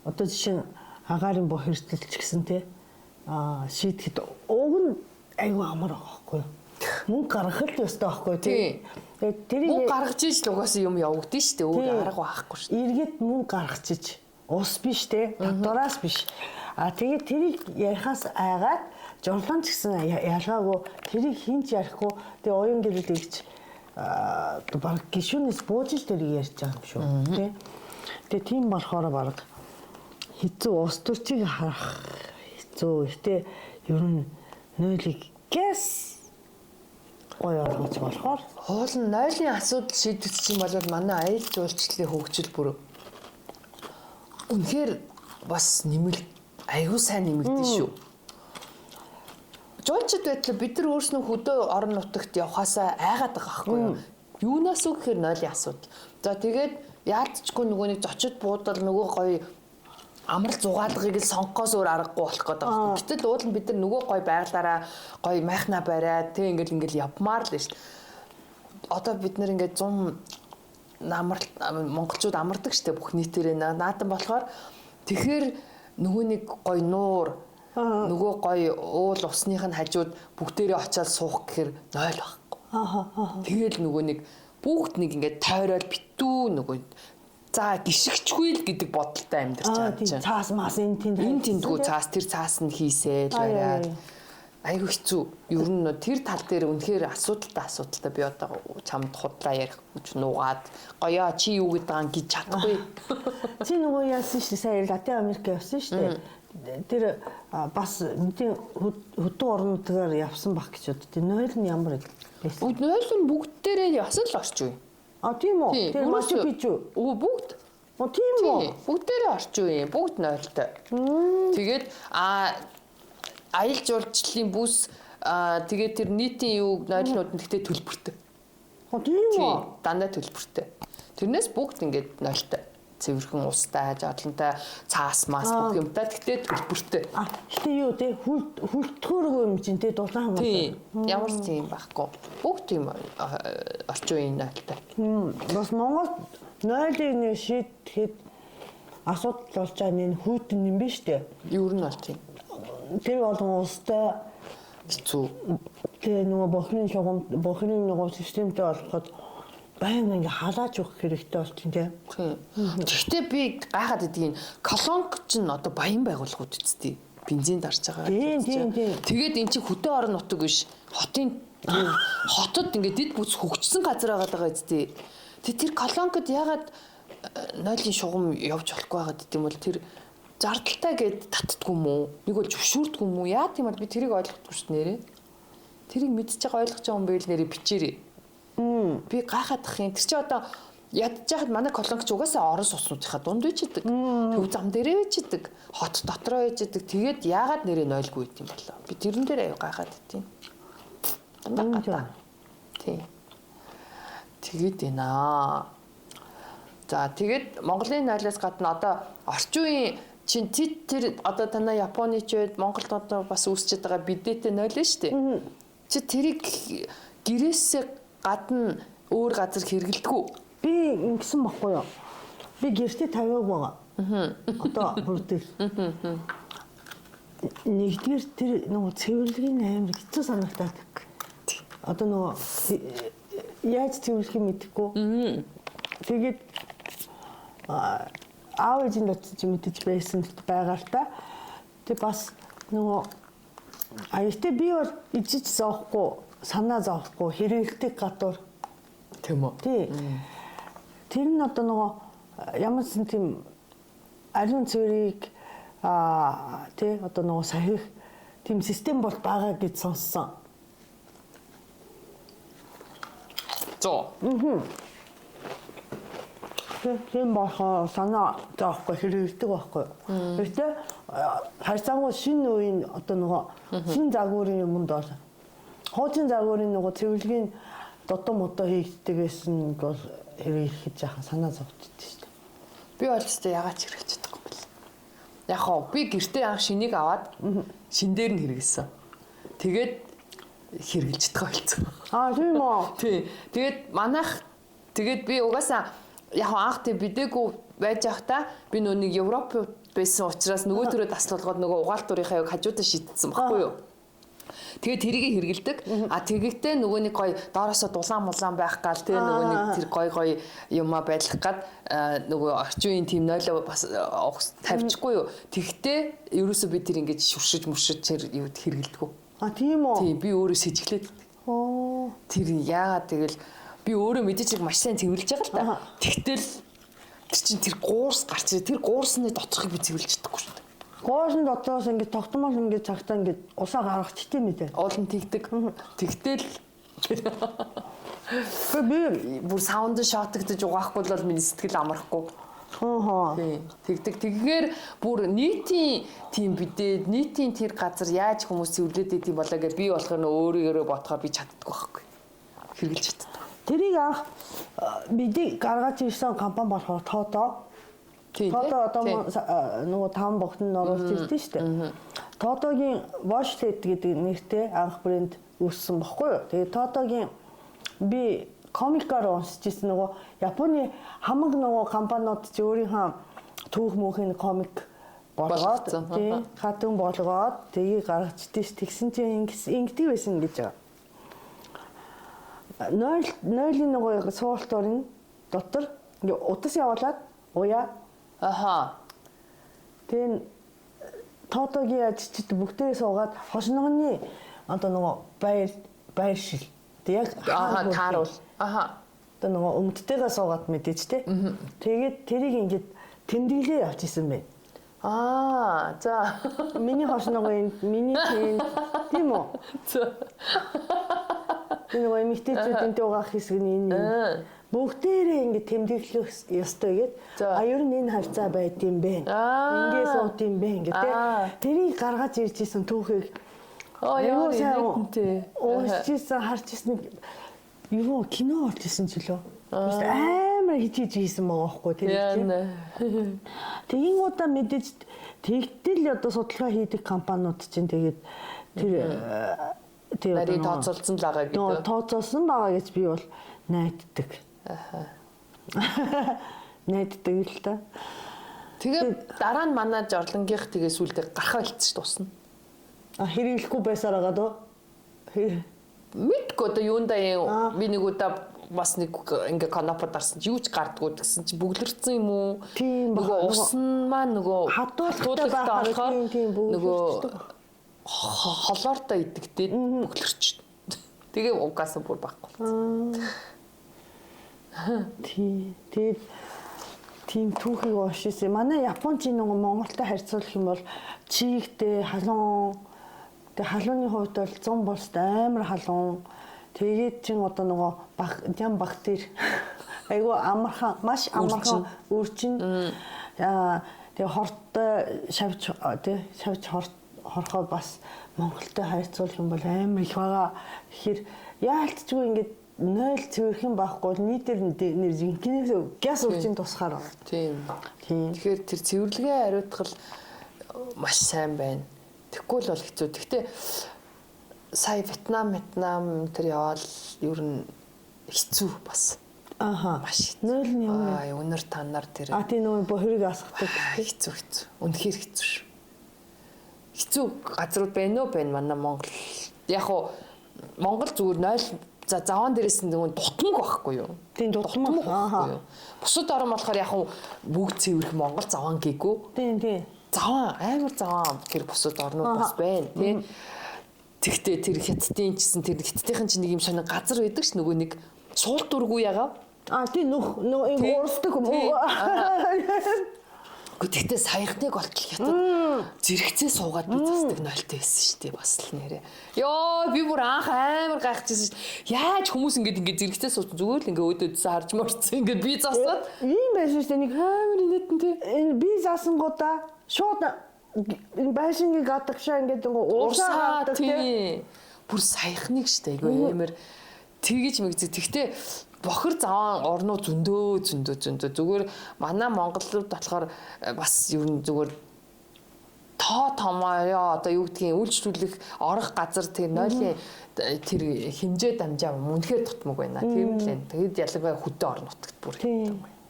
Одоо жишээ нь агаарын боо хэртэлч гэсэн те шийдэхэд уг нь айгу амар байхгүй юу? Мөнгө гаргах л ёстой байхгүй тий. Тэгээд мөнгө гаргаж иж л угаасаа юм явагдсан шүү дээ. Өөр арга байхгүй шүү дээ. Эргээд мөнгө гаргаж иж ус биш те татвараас биш. Тэгээд тэрийг ярихаас айгаад жонлон ч гэсэн ялгаагүй тэрийг хинч ярихгүй тэгээ уян гэрэл игч баг гişүнээс бууж ил тэрийг ярьж байгаа юм шүү тий. Тэгээ тийм болохоор баг хэцүү ус төрчийг харах хэцүү ихтэй ер нь нойлыг гэс гоё ойлгож болохоор хоол нь нойлын асуудал шийдэгдсэн бол манай аял жуулчлалын хөгжил бүр үнэхээр бас аюу сайн нэмэгдэн шүү. Жуулчид байтал бид нар өөрснөө хөдөө орон нутагт явхаасаа айгаад байгаа байхгүй юу? Юунаас үг гэхээр нойлын асуудал. За тэгээд яалтчгүй нөгөө нэг зочид буудал нөгөө гоё амрал зугаалгыг л сонгохоос өөр аргагүй болох гэдэг байна. Гэтэл уул нь бид нар нөгөө гоё байгалаараа гоё майхна бариад тэг ингээл явмаар л шүү. Одоо бид нар ингээд 100 монголчууд амардаг штэ бүх нийтээрээ наадан болохоор тэгэхээр нөгөө нэг гоё нуур нөгөө гоё уул усных нь хажууд бүгдээрээ очиад суух гэхээр нойл байхгүй. Тэгэл нөгөө нэг бүгд нэг ингээд тойрол битүү нөгөө за гიშгчгүй л гэдэг бодолтой амьдарч байгаа юм чинь. Цаас мас энэ тэндгүү цаас тэр цаас нь хийсэл бариад айгу хэцүү. Ер нь тэр тал дээр үнэхээр асуудалтай би одоо чамд худлаа ярих гэж нуугаад гоёо чи юу гэдэг байгаа гэж чадахгүй. Чи нөгөө яасан шүү дээ сая Латин Америк явсан шүү дээ. Тэр бас мэдээ хөдөө орнуудаар явсан бах гэж боддог. Нойл нь ямар байсан? Нойл нь бүгд дээрээ ясан л орч уу? Тийм үү? Тэр Мачу Пичу. Бүгд. Тийм үү? Бүгд дээрээ орч уу юм. Бүгд нойлтой. Тэгээд аял жуулчлалын бүс тэгээд тэр нийтийн юу нойлнууд нь гэхдээ төлбөртэй. Тийм үү? Дандаа төлбөртэй. Тэрнээс бүгд ингээд нойлтой. Цэвэрхэн устай, жадлантай, цаас мас бүх юмтай гэхдээ төлбөртэй. Гэтэ юу те хүлтгөөргүй юм чинь те дулаан юм. Ямар ч юм байхгүй. Бүгд тийм орчин үеийн нойлтой. Бас Монгол нойлын шийдэхэд асуудал болж байгаа нь хүйтэн юм биш үү? Юу нь бол тийм. Тэр болгон устай хэцүү. Тэгээ нөгөө бохны нөгөө системтэй болоход баян ингээ халааж өгөх хэрэгтэй болчих тийм. Гэхдээ би гайхаад идэгин колонк ч н одоо баян байгууллагууд үсттэй бензин дарж байгаа. Тийм. Тэгээд эн чинь хөдөө орон нутаг биш. Хотод ингээ дид бүс хөгжсөн газар байгаа үсттэй. Тэр колонкод ягаад нойлын шугам явж болохгүй байгаа гэдэг юм бол тэр зардалтай гэд татдгүй юм уу? Нэг бол зөвшөөрдгүй юм уу? Яа тийм бол би тэрийг ойлгохгүй шүү нэрээ. Тэрийг мэдчихэж байгаа ойлгож байгаа юм байл нэрээ бичээрээ. Би гайхаадах юм. Тэр чи одоо ядж яхад манай колонч угаасаа орон суснуудынхаа дунд байж идэг. Төв зам дээрээ байж идэг. Хот дотроо байж идэг. Тэгээд яагаад нэрээ нойлгүй юм болоо? Би тэрэн дээр аяа гайхаад идэв. Тийм. Тэгээд байна. За тэгээд Монголын нойлоос гадна одоо орчин үеийн чин тэр одоо танаа Японы ч байд Монголд одоо бас үүсчихэд байгаа бидэтэй нойлоо шүү дээ. Чи тэрийг гэрээсээ гадна өөр газар хэрэглэдэггүй. Би ингэсэн баггүй юу? Би гэртээ тавиаг байгаа. Одоо бүрдэл. Нэгдүгээр тэр нөгөө цэвэрлэгийн амар хэцүү санагдаад. Одоо нөгөө яаж цэвэрлэхийг мэдэхгүй. Тэгээд аав ээжийн дотор ч мэдэж байсан байгаа л та. Тэг бас нөгөө аяатай би бол ижиж зоохгүй, санаа зоохгүй, хэрэгэлдэг гадуур. Тийм үү? Тий. Тэр нь одоо нөгөө ямар ч тийм ариун цэврийг тий одоо нөгөө сахих тийм систем бол байгаа гэж сонссон. Зоо. Тийм бохоо санаа заахгүй хэрэгэлдэг байхгүй. Гэхдээ хайрцангуй шинэ үеийн одоо нөгөө шинэ загварын юмд бол хуучин загварын нөгөө цэвэрлэгийн дутам одоо хийгддэг гэсэн бол хэрэглэж яхан санаа зовчихдээ шүү дээ. Би бол ч ягаад ч хэрэглэж чадахгүй юм бэл. Яг хоо би гэртээ анх шинийг аваад шин дээр нь хэрэгэлсэн. Тэгээд хэрэглэж чадгаа болсон. Тийм үү? Тий. Тэгээд би угаасаа яг анх тий бидээгүй байж байхдаа би нүг Европ байсан учраас нөгөө төрөө таслуулгаад нөгөө угаалтуурынхаа яг хажуудаа шийдсэн баггүй юу? Тэгээд тэрийг хэрэгэлдэг. Тэгэхдээ нөгөө нэг гоё доороосоо дулаан байх гал тий нөгөө нэг тэр гоё юмаа байлгах гад нөгөө орчин үеийн тим нойлоо бас тавьчихгүй юу? Тэгтээ ерөөсөө би тэр ингэж шүршиж тэр юу хэрэгэлдэг. Тийм үү? Тийм би өөрөө сэжиглээд. Тэр яагаад тэгэл би өөрөө мэдээж маш сайн цэвэрлж байгаа л да. Тэгтэл тэр чинь тэр гуурс гарч ирээ. Тэр гуурсны доторхыг би цэвэрлж чадахгүй шүү дээ. Гуурсны дотроос ингэ тогтмол ингэ цагтаа ингэ усаа гаргачихтий мэт. Уулын тэгдэг. Тэгтэл би бүр саунд шотогдож угаахгүй бол миний сэтгэл амархгүй. Тэгдэг. Тэгэхээр бүр нийтийн тийм бидээ нийтийн тэр газар яаж хүмүүс цэвэрлээд идэв болоо гэж би болохоор өөрийгөө бодохоор би чаддаггүй байхгүй. Хэрэгэлж чаддаг. Тэрийг анх бидний гаргаж ирсэн компани болохоор Тото. Тото одоо нөгөө таван богтон оруулж ирсэн шүү дээ. Тотогийн Washlet гэдэг нэртэй анх брэнд үүссэн баггүй юу? Тэгээ Тотогийн би комикаар уншиж ирсэн нөгөө Японы хамаг нөгөө компаниуд ч өөрийнхөө түүх мөнхийн комик болгоод тийм хатан болгоод тгийг гаргаж ирсэн. Тэгсэн чинь ингэдэг байсан гэж байгаа. Нойлын нөгөө суултуурын дотор ингээ удас явуулаад уяа. Тэн Тотогийн ажилчид бүгдээ суугаад хошногны одоо нөгөө байр шил. Тэг яг тааруул. Одоо нөгөө өмдтэйгээ суугаад мэдээж те. Тэгээд тэрийг ингээд тэмдэглээ явж исэн бэ. За. Миний хошногын миний тийм үү? Энэ нөгөө эмэгтэйчүүдийн угаах хэсэг нь энэ. Бүгдээрээ ингэ тэмдэглэх ёстой гээд ер нь энэ харьцаа байдсан бэ. Ингээ суут юм бэ гэдэг. Тэрийг гаргаж ирж исэн түүхийг яа нэтэнтэй. Уусчихсан харчихсан юу кино олчихсан ч лөө. Амар хичээж хийсэн байгаа байхгүй тэр чинь. Тэгин удаа мэдээж тэгтэл одоо судалгаа хийдэг компаниуд чинь тэгээд тэр нарийн тооцоолсон л байгаа гэдэг. Тооцоолсон байгаа гэж би бол найддаг. Найддаг л та. Тэгээд дараа нь манай жорлонгийнх тэгээ сүулдэ гарах байлцсан дуусна. Хэрэглэхгүй байсаар байгаа дөө. Мэдгүй одоо юундаа би нэг удаа бас нэг ингээ канапад дарсан чи юу ч гардггүй гэсэн чи бүглэрсэн юм уу? Нөгөө усан маань нөгөө хатуултаа болохоор нөгөө холоортой идэгдээд бүглэрч. Тэгээ угаасаа бүр байхгүй. Тэгээд тийм түүхийг уншижсэн. Манай Японч нөгөө Монголтой харьцуулах юм бол чигтэй халуун. Тэгээ халууны хувьд бол 100 болст амар халуун. Тэгээд чин одоо нөгөө ям бактери айгу амархан маш амархан үрчин. Тэгээ хортой шавж хорхоо бас Монголтой харьцуулах юм бол амар их байгаа. Тэгэхээр яалтчгүй ингээд 0 цэвэрхэн байхгүй нийтээр нэр зинхнээс газ үржин тусахаар байна. Тийм. Тэгэхээр тэр цэвэрлэгээ хариуцгал маш сайн байна. Тэгэхгүй л бол хэцүү. Гэхдээ сая Вьетнам тэр яваал ер нь хэцүү бас. Маш хэцүү. 0 нь юм. Өнөр танаар тэр. Тийм нөгөө бохирыг асгадаг. Хэцүү. Үнэхээр хэцүү шүү. Хэцүү газрууд байна уу манай Монгол. Яг уу Монгол зүгээр 0 за заван дээрээс нэг дутмаг байхгүй юу? Тийм дутмаг байхгүй юу? Бусад орн болохоор яг бүгд цэвэрх Монгол заван гээгүй. Тийм. Заван амар заван гэр бусад орнууд бас байна тийм. Тэгтээ тэр хятадын чсэн тэр хятадын чинь нэг юм шинэ газар байдаг ш нөгөө нэг суул дургүй ягаа. Тийм нөгөө уурсдаг юм уу? Гэхдээ саяхныг олчих хятад зэрэгцээ суугаад би засдаг нойлтой байсан шүү дээ бас л нэрээ. Йоо би бүр анх амар гайхчихсан шүү дээ. Яаж хүмүүс ингэж зэрэгцээ суусан зүгээр л өөдөөдсөн харж морцсон ингээд би засаад ийм байсан шүү дээ нэг амар инээдэн тий. энэ би заасангуудаа шууд энэ байшингийн гадагшаа ингээд уусаа гадаг тий. Бүр саяхныг шүү дээ. Айгүй амар тэгэж мэгзээ. Тэгтээ бохир заван орнууд зөндөө зүгээр манай монголууд болохоор бас ер нь зүгээр томоо одоо юу гэдгийг үйлчлүүлэх орох газар тэр нойлын тэр хэмжээ дамжаа үнэхээр тутмаг байна. Тэр нь л. Тэгэд ялангуяа хөдөө орон нутагт бүр хэвдэг байна.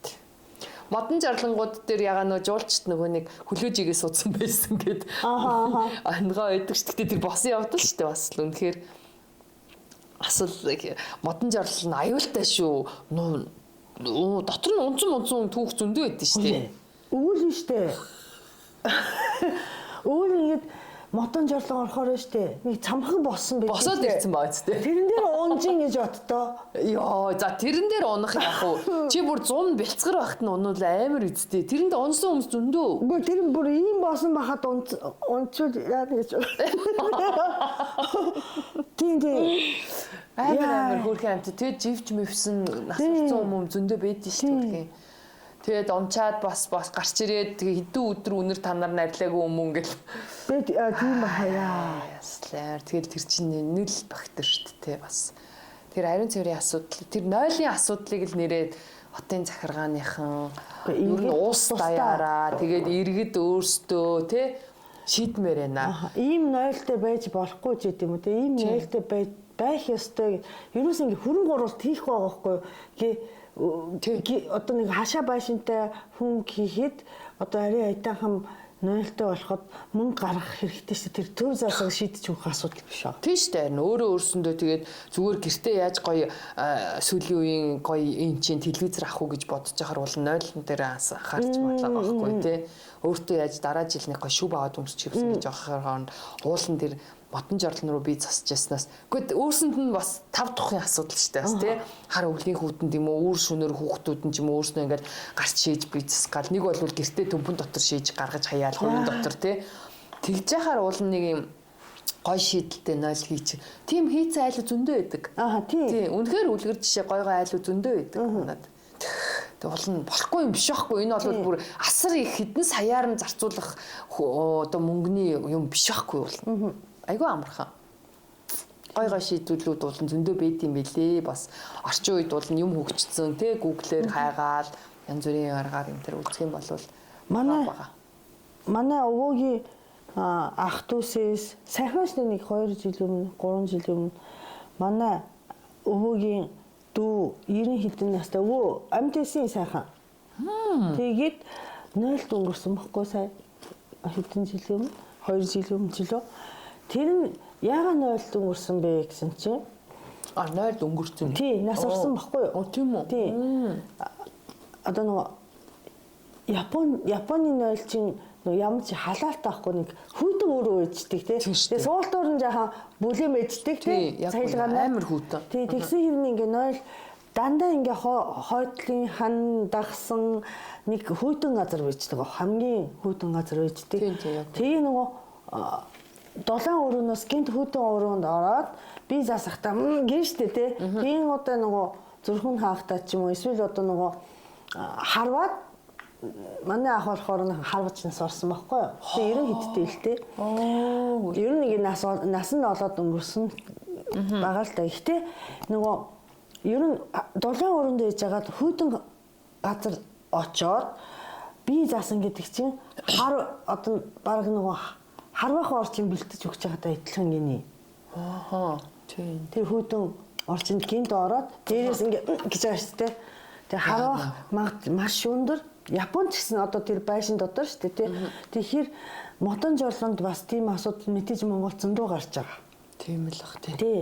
Модон жарлангууд дээр ягаа нөө жуулчт нөгөө нэг хүлөөжигээ суудсан байсан гэд. Ангаа байдаг ш. Тэгтээ тэр босон явдал ш. Бас л үнэхээр асал модон жарлал нь аюултай шүү. Дотор нь унцун түүх зөндөө байдсан шүү дээ. Өвөл нь шүү дээ. Өвөл ингэж модон жарлал орохоор шүү дээ. Нэг цамхан болсон байх. Босоод ирсэн баа ч дээ. Тэрэн дээр уунжин гэж боддоо. Йоо, за тэрэн дээр унах яах вэ? Чи бүр 100 бэлцгэр багт нь унуул амар үсттэй. Тэрэнд унсан хүмүүс зөндөө. Үгүй тэр нь бүр ийм босон бахад унчул яа гэж. Тийм. Амар хөөрхөн амт. Тэгээд живж мөвсөн нас болсон хүмүүс зөндөө байдэн шүү дээ. Тэгээд унчаад бас гарч ирээд тэгээ хэдэн өдөр үнэр танаар нарилаагүй өмнө гэл. Тийм хаяа. Яслаар тэгэл тэр чинь нэл бактери шүү дээ бас. Тэр ариун цэврийн асуудал, тэр нойлын асуудлыг л нэрээд хотын захиргааныхан ер нь уус даяараа тэгээд иргэд өөрсдөө тий шийдмээр байна. Ийм нойлтой байж болохгүй ч гэдэм үү те. Ийм нойлтой байх ёстой. Ерөөс ингэ хүрэн гурвалт хийх байгаа байхгүй. Одоо нэг хашаа байшинтай хүн хийхэд одоо арай айтайхан нойлтой болоход мөнгө гаргах хэрэгтэй шүү. Тэр төв засаг шийдэж өгөх асуудал биш аа. Тийм шүү дээ. Өөрөө өөрсөндөө тэгээд зүгээр гэртээ яаж гоё сүүлийн үеийн гоё энэ чинь телевизэр авах уу гэж бодож байхаар бол нойлон дээр харж матлаа байхгүй тий. Өөртөө яаж дараа жилийн гоё шүб аваад өмсчих юмсан гэж байхаар хооронд уулан тэр модон жорлон руу бие засч яснаас гэхдээ өөрсөнд нь бас 5 тухын асуудал шүү дээ бас тий. Хар өвлийн хүүтэнд юм уу, үүр шүнээр хүүхдүүд нь ч юм уу өөрснөө ингээд гарч шийж бие засгаал. Нэг бол гэртээ төмпөн дотор шийж гаргаж хаяал хувийн дотор тий. Тэгж яхаар уул нэг юм гой шийдэлтэй нойл хийчих. Тим хийцэн айлуу зөндөө байдаг. Тий. Үнэхээр үлгэр жишээ гой айлуу зөндөө байдаг надад. Тэг бол нь болохгүй юм биш байхгүй. Энэ бол бүр асар их хэдэн саяар нь зарцуулах одоо мөнгөний юм биш байхгүй бол. Айгүй амархан. Гой шийдвэрлүүд бол зөндөө байд юм билээ. Бас орчин үед бол юм хөгжсөн тий Google-ээр хайгаал янз бүрийн аргаар юм тэр үзэх юм бол манай өвөөгийн ах дүүсээс сайхнаас нэг 2 жил өмнө 3 жил өмнө манай өвөөгийн дүү 90 хэдэн настай өвөө амтээсийн сайхан. Тэгээд 0 өнгөрсөн бохгүй сая хэдэн жил өмнө 2 жил өмнө ч лөө. Тэр нь яагаад 0 өнгөрсөн бэ гэсэн чинь 0 өнгөрсөн. Тий, нас орсон баггүй юу? Тийм үү? Тий. Одоо нөгөө Японы 0 чинь ямар ч халаалтай байхгүй нэг хүйтэн өөрөө ээждэг тий. Тэгээ суултуур нь жаахан бүлэм ээждэг тий. Цайлгаанаа амар хүйтэн. Тий, тэгсэн хэрнээ ингээ 0 дандаа ингээ хойдлын хан дагсан нэг хүйтэн газар байждаг. Хамгийн хүйтэн газар байждаг. Тэгээ нөгөө 7 өрөөнөөс гинт хүйтэн өрөөнд ороод би засахтаа гин штэ тий. Тийм одоо нөгөө зүрхэн хаахтаа ч юм уу эсвэл одоо нөгөө харваад манай ах болохоор харваж нас орсон байхгүй юу. Тэгээ 90 хэдтэй л тий. Ер нь нэг нас нь олоод өнгөрсөн байгаа л да. Гэхдээ нөгөө ер нь 7 өрөөнд ээж хагаад хүйтэн газар очоод би заасан гэдэг чинь хар одоо баг нөгөө харвах орчин бэлтэж өгч байгаадаа адилхан гинэ. Тийм. Тэр хүйтэн орчинд гинт ороод дээрээс ингээ гэж байгаа шүү дээ. Тэгээ харвах маш өндөр. Японд ч гэсэн одоо тэр байшин дотор шүү дээ тий. Тэгэхээр модон жорлонд бас тийм асуудал мэдээж Монгол зөндөө гарч байгаа. Тийм л бах тий. Тий.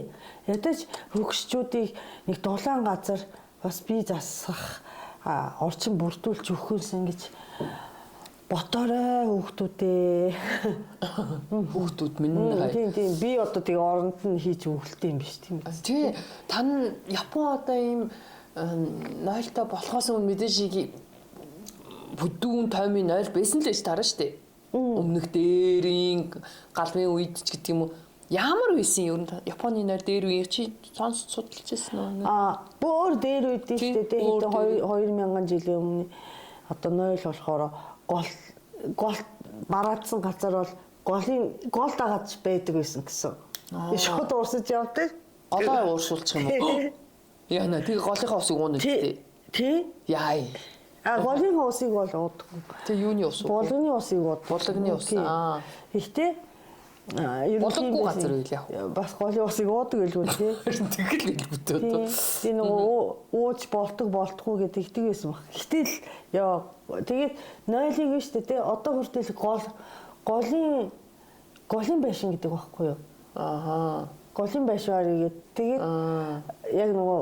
Ядаж хөгшчүүдийг нэг дулаан газар бас бие засах орчин бүрдүүлж өгөхөөс ингэж боторой хүүхдүүдээ хүүхдүүд минь тийм би одоо тэгээ оронд нь хийж өгөлтэй юм биш тийм тий тань Япон одоо ийм нойлтой болохоос өмнө мэдээж бүдүүн тоймын нойл байсан л гэж тараа штэ. Өмнөх дээрийн галмын үед ч гэдэг юм уу. Ямар байсан ер нь Японы нойл дээр үе чи сонсч судалж байсан уу? Бөөр дээр үйдэн штэ тэ 2000 жилийн өмнө одоо нойл болохоор гол бараадсан газар бол гол дагаад байдаг байсан гэсэн. Шууд уурсаж явдаг. Голоо ууршуулчих юм уу? Яна тэг голынхаа усыг ууна гэдэг. Тий. Яа. Голын усыг бол уудаг. Тэг юуны ус уу? Булганы усыг уудаг. Булганы ус. Ихтэй Булггүй газар үйл яг. Бас голын усыг уудаг гэлгүй тий. Тэгэл хэлбүтээ. Тэгээ нөгөө ууж болтгүй гэдэг ихтэй байсан баг. Гэтэл яа тэгээд нойлыг нь штэ тий одоо хүртэл голын байшин гэдэг байхгүй юу? Голын байшаар игээд тэгээд яг нөгөө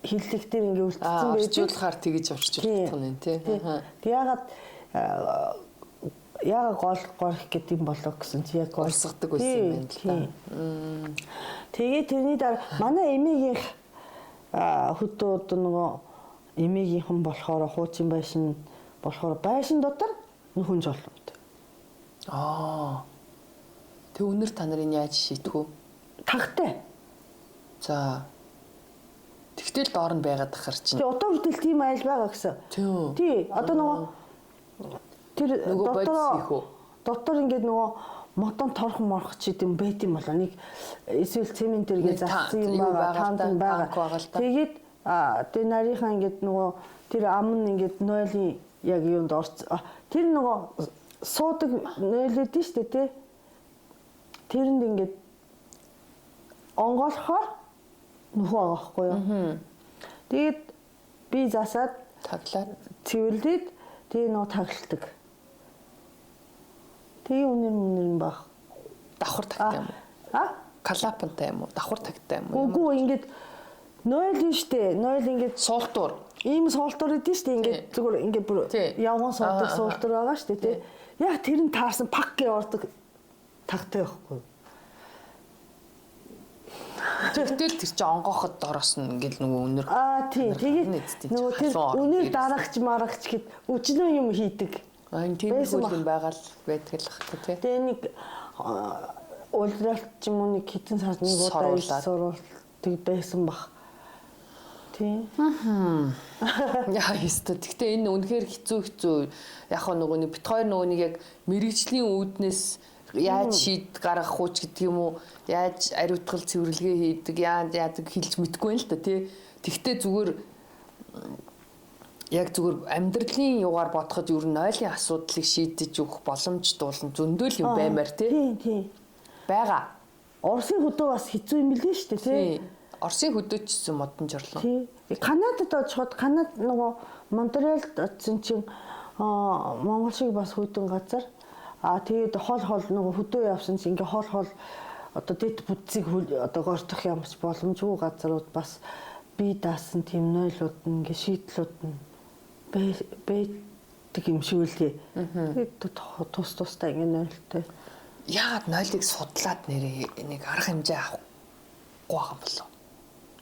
хиллэг дээр ингээ үлдсэн байж орчуулахаар тэгэж орчуулдаг юм тий. Яагаад гол гэдэг юм болоо гэсэн чи яг орсгадаг байсан юм байна л да. Тэгээд тэрний дараа манай эмээгийн хөдөөд нөгөө эмээгийнхэн болохоор хуучин байшин болохоор байшин дотор нөхөн жоломт. Тэг өнөр та нарын яаж шийдэх вэ? Тагтай. За. Тэгтэл доор нь байгаад ахар чинь. Тэг одоо хүртэл тийм айл байгаа гэсэн. Тий. Одоо нөгөө тэр дотор ингээд нөгөө мотон торхон морох ч гэдэм байт юм болоо нэг эсвэл цементэргээ зассан юм байгаа таанд байгаа. Тэгээд тэг нарийнхаа ингээд нөгөө тэр ам нь ингээд нойлын яг юунд орц. Тэр нөгөө суудаг нойлод нь штэ тий. Тэрэнд ингээд онгоолохоор нөхөө байгаа байхгүй юу? Тэгээд би засаад таглаад цэвэрлээд тэгээ нөө тагладаг. Тэгээ үнэр баг. Давхар тагтай юм уу? Калапантай юм уу? Давхар тагтай юм уу? Үгүй ингээд нойл нь штэ. Нойл ингээд суултуур. Ийм суултуур идэв штэ. Ингээд зүгээр ингээд бүр явган суудаг суултуур байгаа штэ тий. Яг тэр нь таарсан пак гэж ордог тагтай байхгүй. Тэгтэл тэр чи онгооход дороос нь ингээл нөгөө үнэр. Тийм. Тэгээд нөгөө тэр үнэр дарагч марагч гэд өчнөө юм хийдэг. Тийм хөл юм байгаа л байдаг л хаа тий. Тэгээ нэг улиралт ч юм уу нэг хитэн сард нэг удаа сурвалт байсан баг. Тийм. Яа ёстой. Гэхдээ энэ үнэхээр хэцүү. Яг нөгөө нэг бит хоёр нөгөө нэг яг мэрэгжлийн үүднээс яаж шийд гаргах уу ч гэдэг юм уу, яаж ариутгал цэвэрлэгээ хийдэг, яадаг хэлж мэдэхгүй юм л та тий. Тэгтээ зүгээр амьдралын югаар бодоход ер нь нойлын асуудлыг шийдэж өгөх боломж дуулан зөндөөл юм баймаар тий. Тийм. Бага. Оросын хөдөө бас хэцүү юм билээ шүү дээ тий. Оросын хөдөөчсөн модон жорлоо. Тий. Канадад очоод Канад нөгөө Монреалд очсон чинь Монгол шиг бас хөдөн газар. Тэгээд хол нөгөө хөдөө явсан чинь ингээ хол одоо дэд бүтцийг одоо гортох юмч боломжгүй газрууд бас бие даасан тийм нойлууд нь ингээ шийдлүүд нь байдаг юм шиг үлээ. Тэгээд тустай ингээ нойлтой. Яагаад нойлыг судлаад нэрээ нэг арга хэмжээ авахгүй байгаа болов?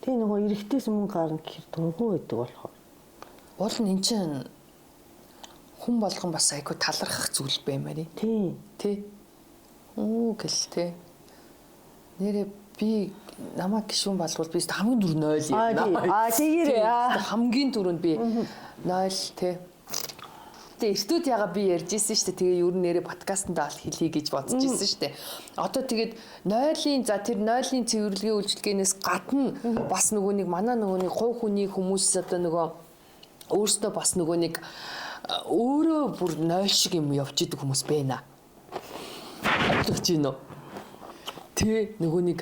Тий нөгөө эрэгтэйс мөнгө гарна гэхэр дургүй байдаг болохоор. Уул нь эн чинь хүн болгон бас айгүй талархах зүйл баймаар. Тий. Гэл тий. Нэрээ би намайг гişүүн балгуул би хамгийн дөрөв нойл юм. Тэгээрээ. Хамгийн дөрөнд би нойл тий. Тэгээ эртүүд яга би ярьж ирсэн шүү дээ. Тэгээ ер нь нэрээ подкастт даал хэлье гэж бодож ирсэн шүү дээ. Одоо тэгээд тэр нойлын цэвэрлэгээ үйлчилгээнээс гадна бас нөгөө нэг манай нөгөө нэг хувь хүний хүмүүс одоо нөгөө өөрсдөө бас нөгөө нэг өөрөө бүр нойл шиг юм явж идэг хүмүүс байна. Ойлгож байна уу? Тэ нөгөө нэг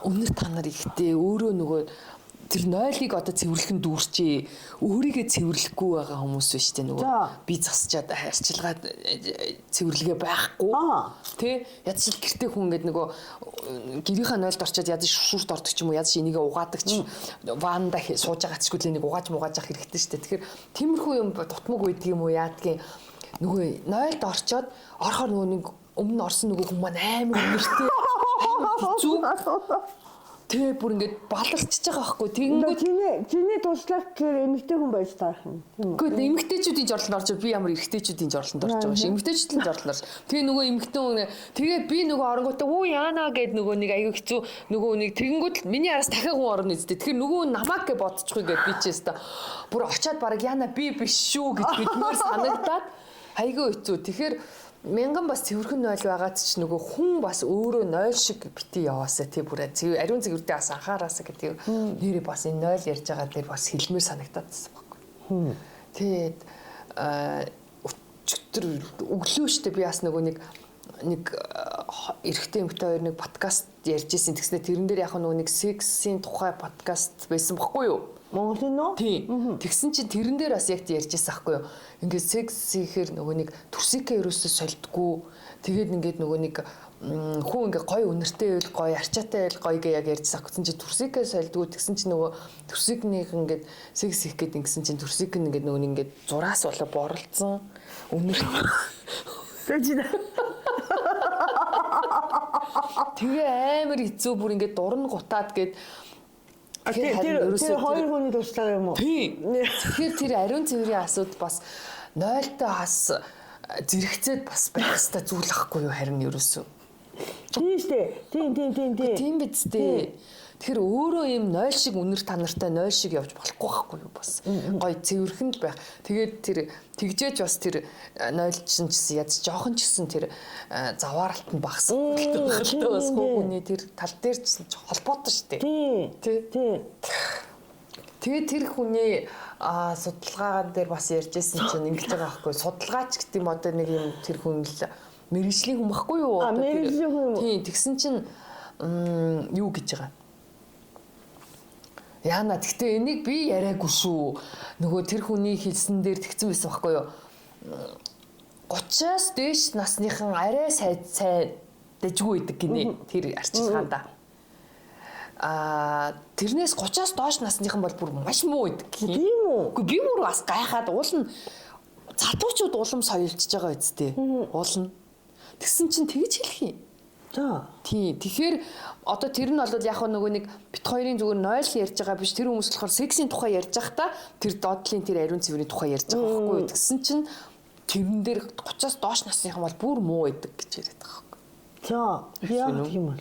өнөр та нар ихтэй өөрөө нөгөө тэр нойлыг одоо цэвэрлэхэн дүүрчээ. Өөрийгөө цэвэрлэхгүй байгаа хүмүүс биш тэ нөгөө би засчаад арчилгаад цэвэрлэгээ байхгүй. Тэ ядч гэртээ хүн ингээд нөгөө гэрийнхаа нойлд орчоод ядч шүрт ордог ч юм уу ядч энийгээ угаадаг ч ваанда сууж байгаа ч гүлээ нэг угааж ах хэрэгтэй шүү дээ. Тэгэхээр тиймэрхүү юм дутмаг үйдэг юм уу яадгийн нөгөө нойлд орчоод орохоор нөгөө нэг өмнө орсон нөгөө хүмүүс маань амар нэртэй. Зүг. Тэгээ бүр ингээд баларчж байгаа байхгүй. Тэгэнгүүт чиний туршлага гэхээр эмэгтэй хүн байж таарах юм. Гэхдээ эмэгтэйчүүдийн жорлонд орж би ямар эрэгтэйчүүдийн жорлонд орж байгаа шиг. Эмэгтэйчүүдийн жорлонд орж. Тэгээ нөгөө эмэгтэй хүн тэгээ би нөгөө оронгуудаа уу яана гэд нөгөө нэг аягүй хэцүү нөгөө нэг тэгэнгүүт миний араас дахиад хүн орно үстэ. Тэгэхээр нөгөө намайг гэ бодчихгүй гэд би ч яста бүр очиад бараг яана би биш шүү гэж бидмээр санагдаад аягүй хэцүү. Тэгэхээр мянган бас цэвэрхэн нойл байгаад ч нөгөө хүн бас өөрөө нойл шиг бити яваасаа тий бүр ариун цэвэртэй бас анхаараасаа гэдэг нэрээ бас энэ нойл ярьж байгаа дээр бас хэлмээр санагдаад байсан байхгүй. Тэгээд өчтөр өглөө штэ би бас нөгөө нэг эрэгтэй эмэгтэй хоёр нэг подкаст ярьж ирсэн. Тэгснэ тэрэн дээр яг нөгөө нэг сексийн тухай подкаст байсан байхгүй юу? Монголын нөө? Тийм. Тэгсэн чинь тэрэн дээр бас яг ярьжсэн аахгүй юу. Ингээд секс хийхээр нөгөө нэг төрсикээ ерөөсөө сольдгоо. Тэгээд ингээд нөгөө нэг хүн ингээд гой үнэртэй байл гой арчаатай байл гой гэ яг ярьжсэн аахгүй. Тэгсэн чинь төрсикээ сольдгоо. Тэгсэн чинь нөгөө төрсикнийх ингээд секс хийх гээд ингэсэн чинь төрсик нь ингээд нөгөө ингээд зураас болоо борлцсон. Үнэр. Тэгээ амар хэцүү бүр ингээд дурн гутаад гээд тэр хоёр хүний туршлага юм уу? Тийм. Тэгэхээр тэр ариун цэврийн асууд бас нойлтой бас зэрэгцээд бас байх хэвээр зүйл ахгүй юу харин ерөөсөө. Тийм штэ. Тийм. Тийм биз дээ. Тэгэхээр өөрөө юм нойл шиг үнэр танартай нойл шиг явж болохгүй байхгүй юу бас. Гой цэвэрхэнд байх. Тэгээд тэр тэгжээж бас тэр нойл чинь яд жоохон ч гэсэн тэр завааралт нь багсан. Гэхдээ бас хүүхний тэр тал дээр ч холбоотой шүү дээ. Тийм. Тэгээд тэр хүний судалгаа дээр бас ярьжсэн чинь ингэж байгаа байхгүй. Судалгаач гэдэг юм одоо нэг юм тэр хүн л мэргэжлийн хүн байхгүй юу? Мэргэжлийн хүн. Тийм. Тэгсэн чинь юу гэж байгаа. Яна гэхдээ энийг би яриаггүй шүү. Нөгөө тэр хүний хэлсэн дээр тэгсэн байсан байхгүй юу? 30-аас дээш насныхан арай сайн дэжгүй идэг гинэ тэр арчилгаанда. Тэрнээс 30-аас доош насныхан бол бүр маш муу идэг. Тийм үү? Үгүй би бүр бас гайхаад уулна залуучууд улам соёлжж байгаа үсттэй. Уулна. Тэгсэн чинь тэгж хэлэх юм. Тийм. Тэгэхээр одоо тэр нь бол яг нөгөө нэг бит хоёрын зүгээр нойл ярьж байгаа биш тэр хүмүүс болохоор сексийн тухай ярьж байхдаа тэр доотлын тэр ариун цэврийн тухай ярьж байгаа байхгүй юу. Тэгсэн чинь тэрэн дээр 30-аас доош насныхан бол бүр муу идэг гэж яриад байгаа байхгүй. Яа тийм бол.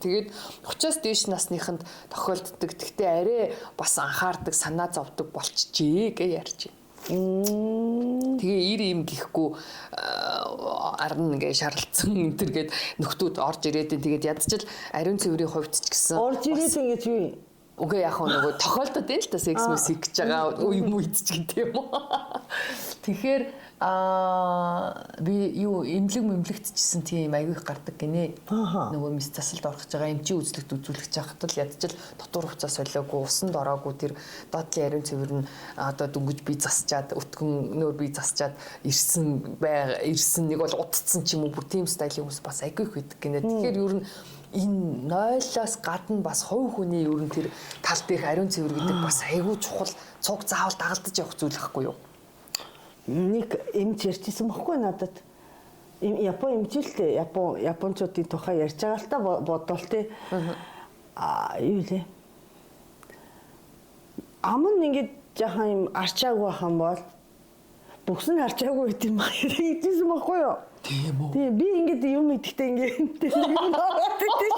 Тэгээд 30-аас дээш насныханд тохиолддог. Гэхдээ арай бас анхаардаг, санаа зовдөг болчихжээ гэж ярьж байна. Тэгээ 90 юм гихгүй арна ингээ шаралцсан энэ төр гээд нөхдүүд орж ирээд тэгээд ядчил ариун цэврийн хувьд ч гэсэн орж ирээд ингэж юу үгүй яг нөгөө тохиолдод энэ л та секс мэсик гэж байгаа юм үйдч гэдэг юм уу. Тэгэхээр би юу эмнэлэгтчихсэн тийм аягүй их гардаг гинэ. Нөгөө мис засалд орох гэж байгаа эмчийн үзлэгт үзүүлэх чахад л ядчил дотор хувцас солиогүй усанд ороогүй тэр доотлын ариун цэвэр нь одоо дөнгөж би засчаад өтгөн нөр би засчаад ирсэн нэг бол утцсан ч юм уу бүр тийм стилийн хүмүүс бас аягүй их байдаг гинэ. Тэгэхээр ер нь энэ нойлоос гадна бас хувь хүний ер нь тэр тал дээрх ариун цэвэр гэдэг бас аягүй чухал цуг заавал дагалдаж явах зүйл байхгүй юу? Нэг эмч ярьчихсан баггүй надад. Япон эмчилтэй японочдын тухай ярьж байгаа л та бодвол тий. Юу лээ. Ам нь ингэж яхан юм арчаагүй хаан бол бүкс нь арчаагүй гэдэг юм хэлсэн баггүй юу? Тийм үү. Тийм би ингэж юм идэхтэй ингэ наагаад тийм шүү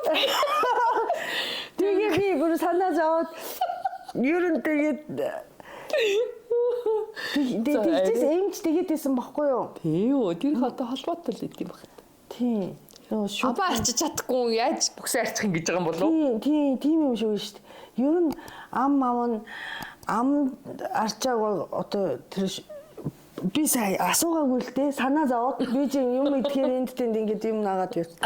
дээ. Тэгээ би бүр санаа зовоод ер нь тэгээд эмч тэгээдсэн баггүй юу? Тийм үү. Тэр хата холбоотой л идэм багт. Тийм. Абаа арчиж чадахгүй яаж бүксээ арчих юм гэж байгаа юм болов уу? Тийм юм шиг шүү дээ. Ер нь ам арчааг одоо тэр би сая асуугаагүй л дээ. Санаа зовоод би чинь юм идэхээр энд тэнд ингэж юм наагаад явсан.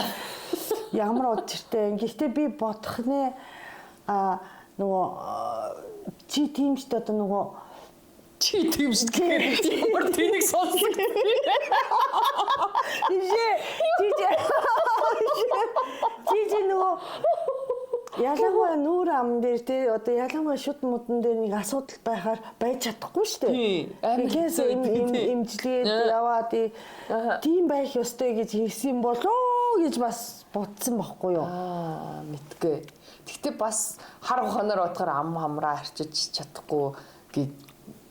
Ямар удиртай. Гэхдээ би бодох нэ нөгөө чи тийм ч одоо нөгөө чи тийм шүү дээ. Ямар тэнийг сонсох. Чи нөгөө ялангуяа нүүр ам дээр те одоо ялангуяа шүд мудан дээр нэг асуудал байхаар байж чадахгүй шүү дээ. Тэгээс имжлээд яваад тийм байх ёстой гэж хэлсэн болоо гэж бас бодсон байхгүй юу? Мэдгүй. Гэхдээ бас хар ухаанаар бодохоор ам хамраа арчиж чадахгүй гэж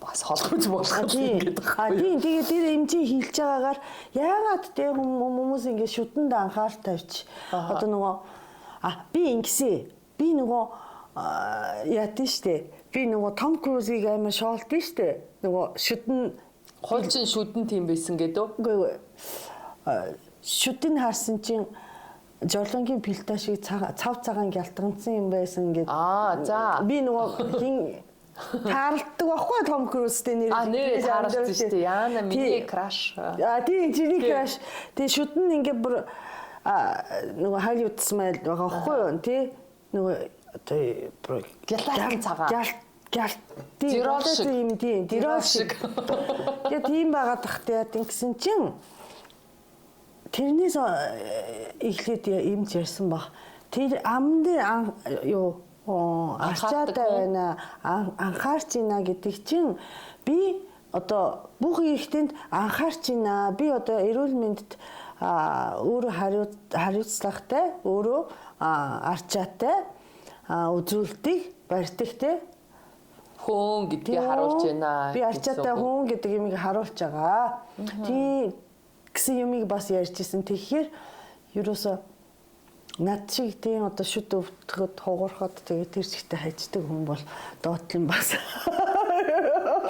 бас холбож болох юм гэдэг байна. Тэгээд тэр эмчийн хэлж байгаагаар яагаад те хүмүүс ингэ шүдэнд анхаар тавьчих. Одоо нөгөө би ингэсэн. Би нөгөө яатэн штэ. Би нөгөө Том Крузыг амар шоолтын штэ. Нөгөө шүдэн хуучин шүдэн тийм байсан гэдэг үү? Үгүй. Шүдэн харсан чинь жорлонгийн пилта шиг цав цагаан гялтганцсан юм байсан гэдэг. За. Би нөгөө хин таалддаг байхгүй Том Крузтэй нэрээ таалддаг шүү дээ. Яана миний краш. Тийм чиний краш. Тэгээ шүдэн ингээ бүр нөгөө Hollywood smile байгаа байхгүй юу тий? Нөгөө одоо гялтан цагаан. Дирол юм тийм дирол шиг. Тэгээ тийм байгаад тахтай гэсэн чинь тэрнээс эхлээд юмч ярьсан баг. Тэр ам дээр юу арчаатай байна анхаарч байна гэдэг чинь би одоо бүх ихтэнд анхаарч байна. Би одоо эрүүл мэндэд өөрөө хариуцлагатай өөрөө арчаатай үзүүлдэг барьдаг те хүн гэдгийг харуулж байна. Би арчаатай хүн гэдэг юмыг харуулж байгаа. Тийм гэсэн юмыг бас ярьжсэн. Тэгэхээр ерөөсө над шиг тийм одоо шүд өвдөхөд хугарахад тэгээд тэр чигтээ хайчдаг хүн бол доотлон бас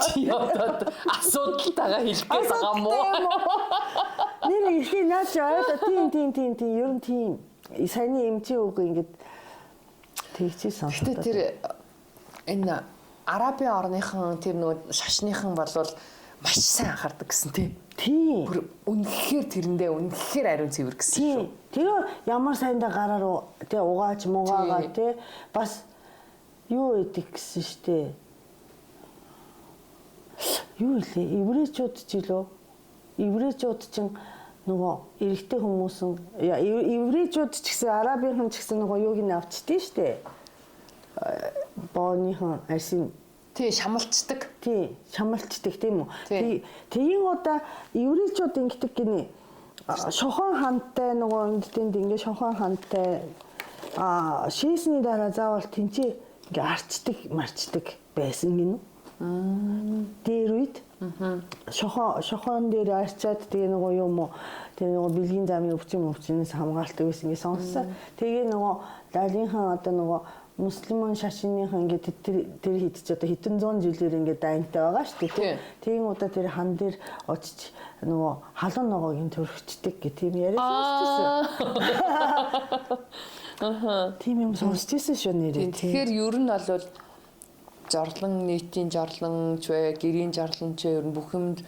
чи одоо асуудалтайгаа хэлэх гээд байгаа юм уу? Нэр ихний наад яа тийм ер нь тийм саяны эмчийн үг ингээд тэгчээ сонсдог. Гэтэ тэр энэ Арабын орныхан тэр нөгөө шашныхан болвол маш сайн анхаардаг гэсэн тийм. Тийм. Үнэхээр тэрэндээ үнэхээр ариун цэвэр гэсэн шүү. Тэр ямар сайндаа гараар тий угааж муугаагаа тий бас юу идэг гэсэн штэ. Юу илээ? Еврейчүүд ч илөө. Еврейчүүд чинь нөгөө эрэгтэй хүмүүсэн еврейчүүд ч гэсэн арабийнхан ч гэсэн нөгөө юуг нь авчдээ штэ. Бооныхан арсын шамалцдаг. Шамалцдаг тийм үү. Тэгин удаа еврейчүүд ингэдэг гинэ. Шохон хантай нөгөө үндэнд ингэ шохон хантай шийсний дараа заавал тэнцээ ингээ арчдаг марчдаг байсан гинэ. Тэр үед шохон дээр арчаад тэгээ нөгөө юм уу тэр нөгөө бэлгийн замын өвчнөөс хамгаалдаг байсан ингээ сонссон. Тэгээ нөгөө лалинхан одоо нөгөө муслиман шашиныхан ингээд тэр хитч одоо хэдэн зуун жилээр ингээд дайнтай байгаа шүү дээ. Тийм удаа тэр хан дээр очиж нөгөө халуун ногоог нь төрөгчдөг гэх тийм яриа сонсчихсон. Тийм юм сонсчихсон шүү нэрээ. Тэгэхээр ер нь бол жорлон нийтийн жорламж вэ, гэрийн жорламж ер нь бүх юмд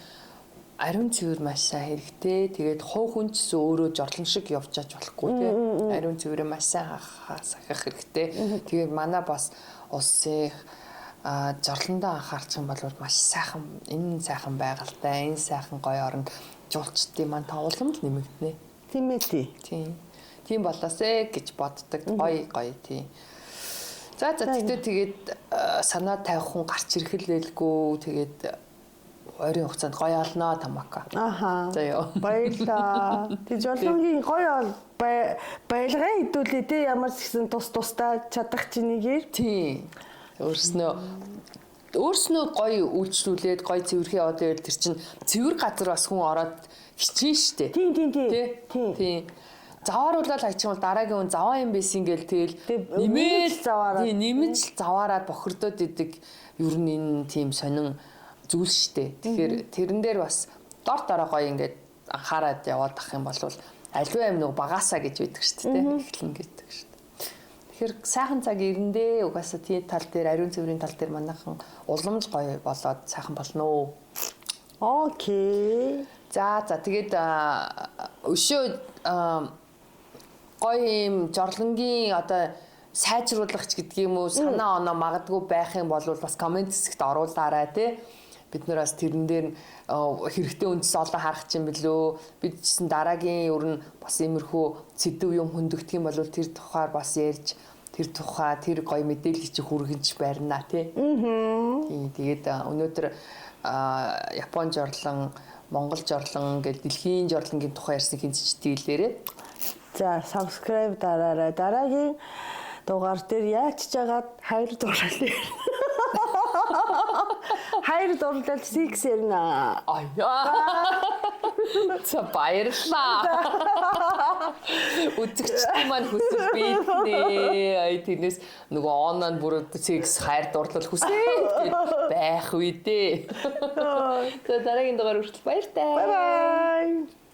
ариун цэвэр маш сайн хэрэгтэй. Тэгээд хов хүн ч гэсэн өөрөө жорлон шиг явж аж болохгүй тийм. Ариун цэвэрээ маш сайн сахих хэрэгтэй. Тэгээд манай бас улсын жорлондоо анхаарчих юм бол маш сайхан энэ сайхан байгальтай, энэ сайхан гоё оронд жуулчдын маань тоглоомж нэмэгдэнэ. Тийм ээ тийм. Тийм болоосэй гэж боддог. Гоё тийм. За тэгээд санаа тавих хүн гарч ирэхлээлгүй тэгээд ойрын хугацаанд гоё олноо тамака. За ёо. Баярлаа. Тэг жолонгийн гоё баялгаа хэдүүлээ те ямар ч гэсэн тусдаа чадах чинийгээр. Тийм. Өөрснөө гоё үйлчлүүлээд гоё цэвэрхий одоо тэр чинь цэвэр газар бас хүн ороод хичээн штэ. Тийм. Завааруулаад хайчихвал дараагийн хүн заваа юм байсан гээл тэгэл нэмэл заваараад нэмж заваараад бохирдоод идэг ер нь энэ тийм сонин зүйл штэ. Тэгэхээр тэрэн дээр бас дор дороо гоё ингээд анхаарад яваад ах юм бол аливаа юм нэг багасаа гэж байдаг штэ тэ эхлэн гэдэг штэ. Тэгэхээр сайхан цаг ирэндээ угаасаа тийм тал дээр ариун цэврийн тал дээр манайхан уламж гоё болоод сайхан болно уу. Окей. За тэгээд өшөө гоё юм жорлонгийн одоо сайжруулах ч гэдгийг юм уу санаа оноо магадгүй байх юм бол бас комент хэсэгт оруулаарай тий. Бид нэр бас тэрэн дээр хэрэгтэй үндэс олон харах юм билүү. Бид чсэн дараагийн ер нь бас иймэрхүү сэдв юм хөндөгдөх юм бол тэр тухаар бас ярьж тэр тухай тэр гоё мэдээллийг чи хүргэж барина тий. Тийм тэгээд өнөөдөр Япон жорлон, Монгол жорлон гэдэг дэлхийн жорлонгийн тухай ярьсан хинч дийлээрээ. За subscribe дараарай. Дараагийн дугаар дээр яач жагаад хайр дурлалаа. Хайр дурлал 6 ярина. За баярлалаа. Үзэгчдийн маань хүсэл бийтнэ. Ай тэрнээс нөгөө онлайн бүр 6 хайр дурлал хүсээд байх үедээ. За дараагийн дугаар хүртэл баяртай. Bye bye.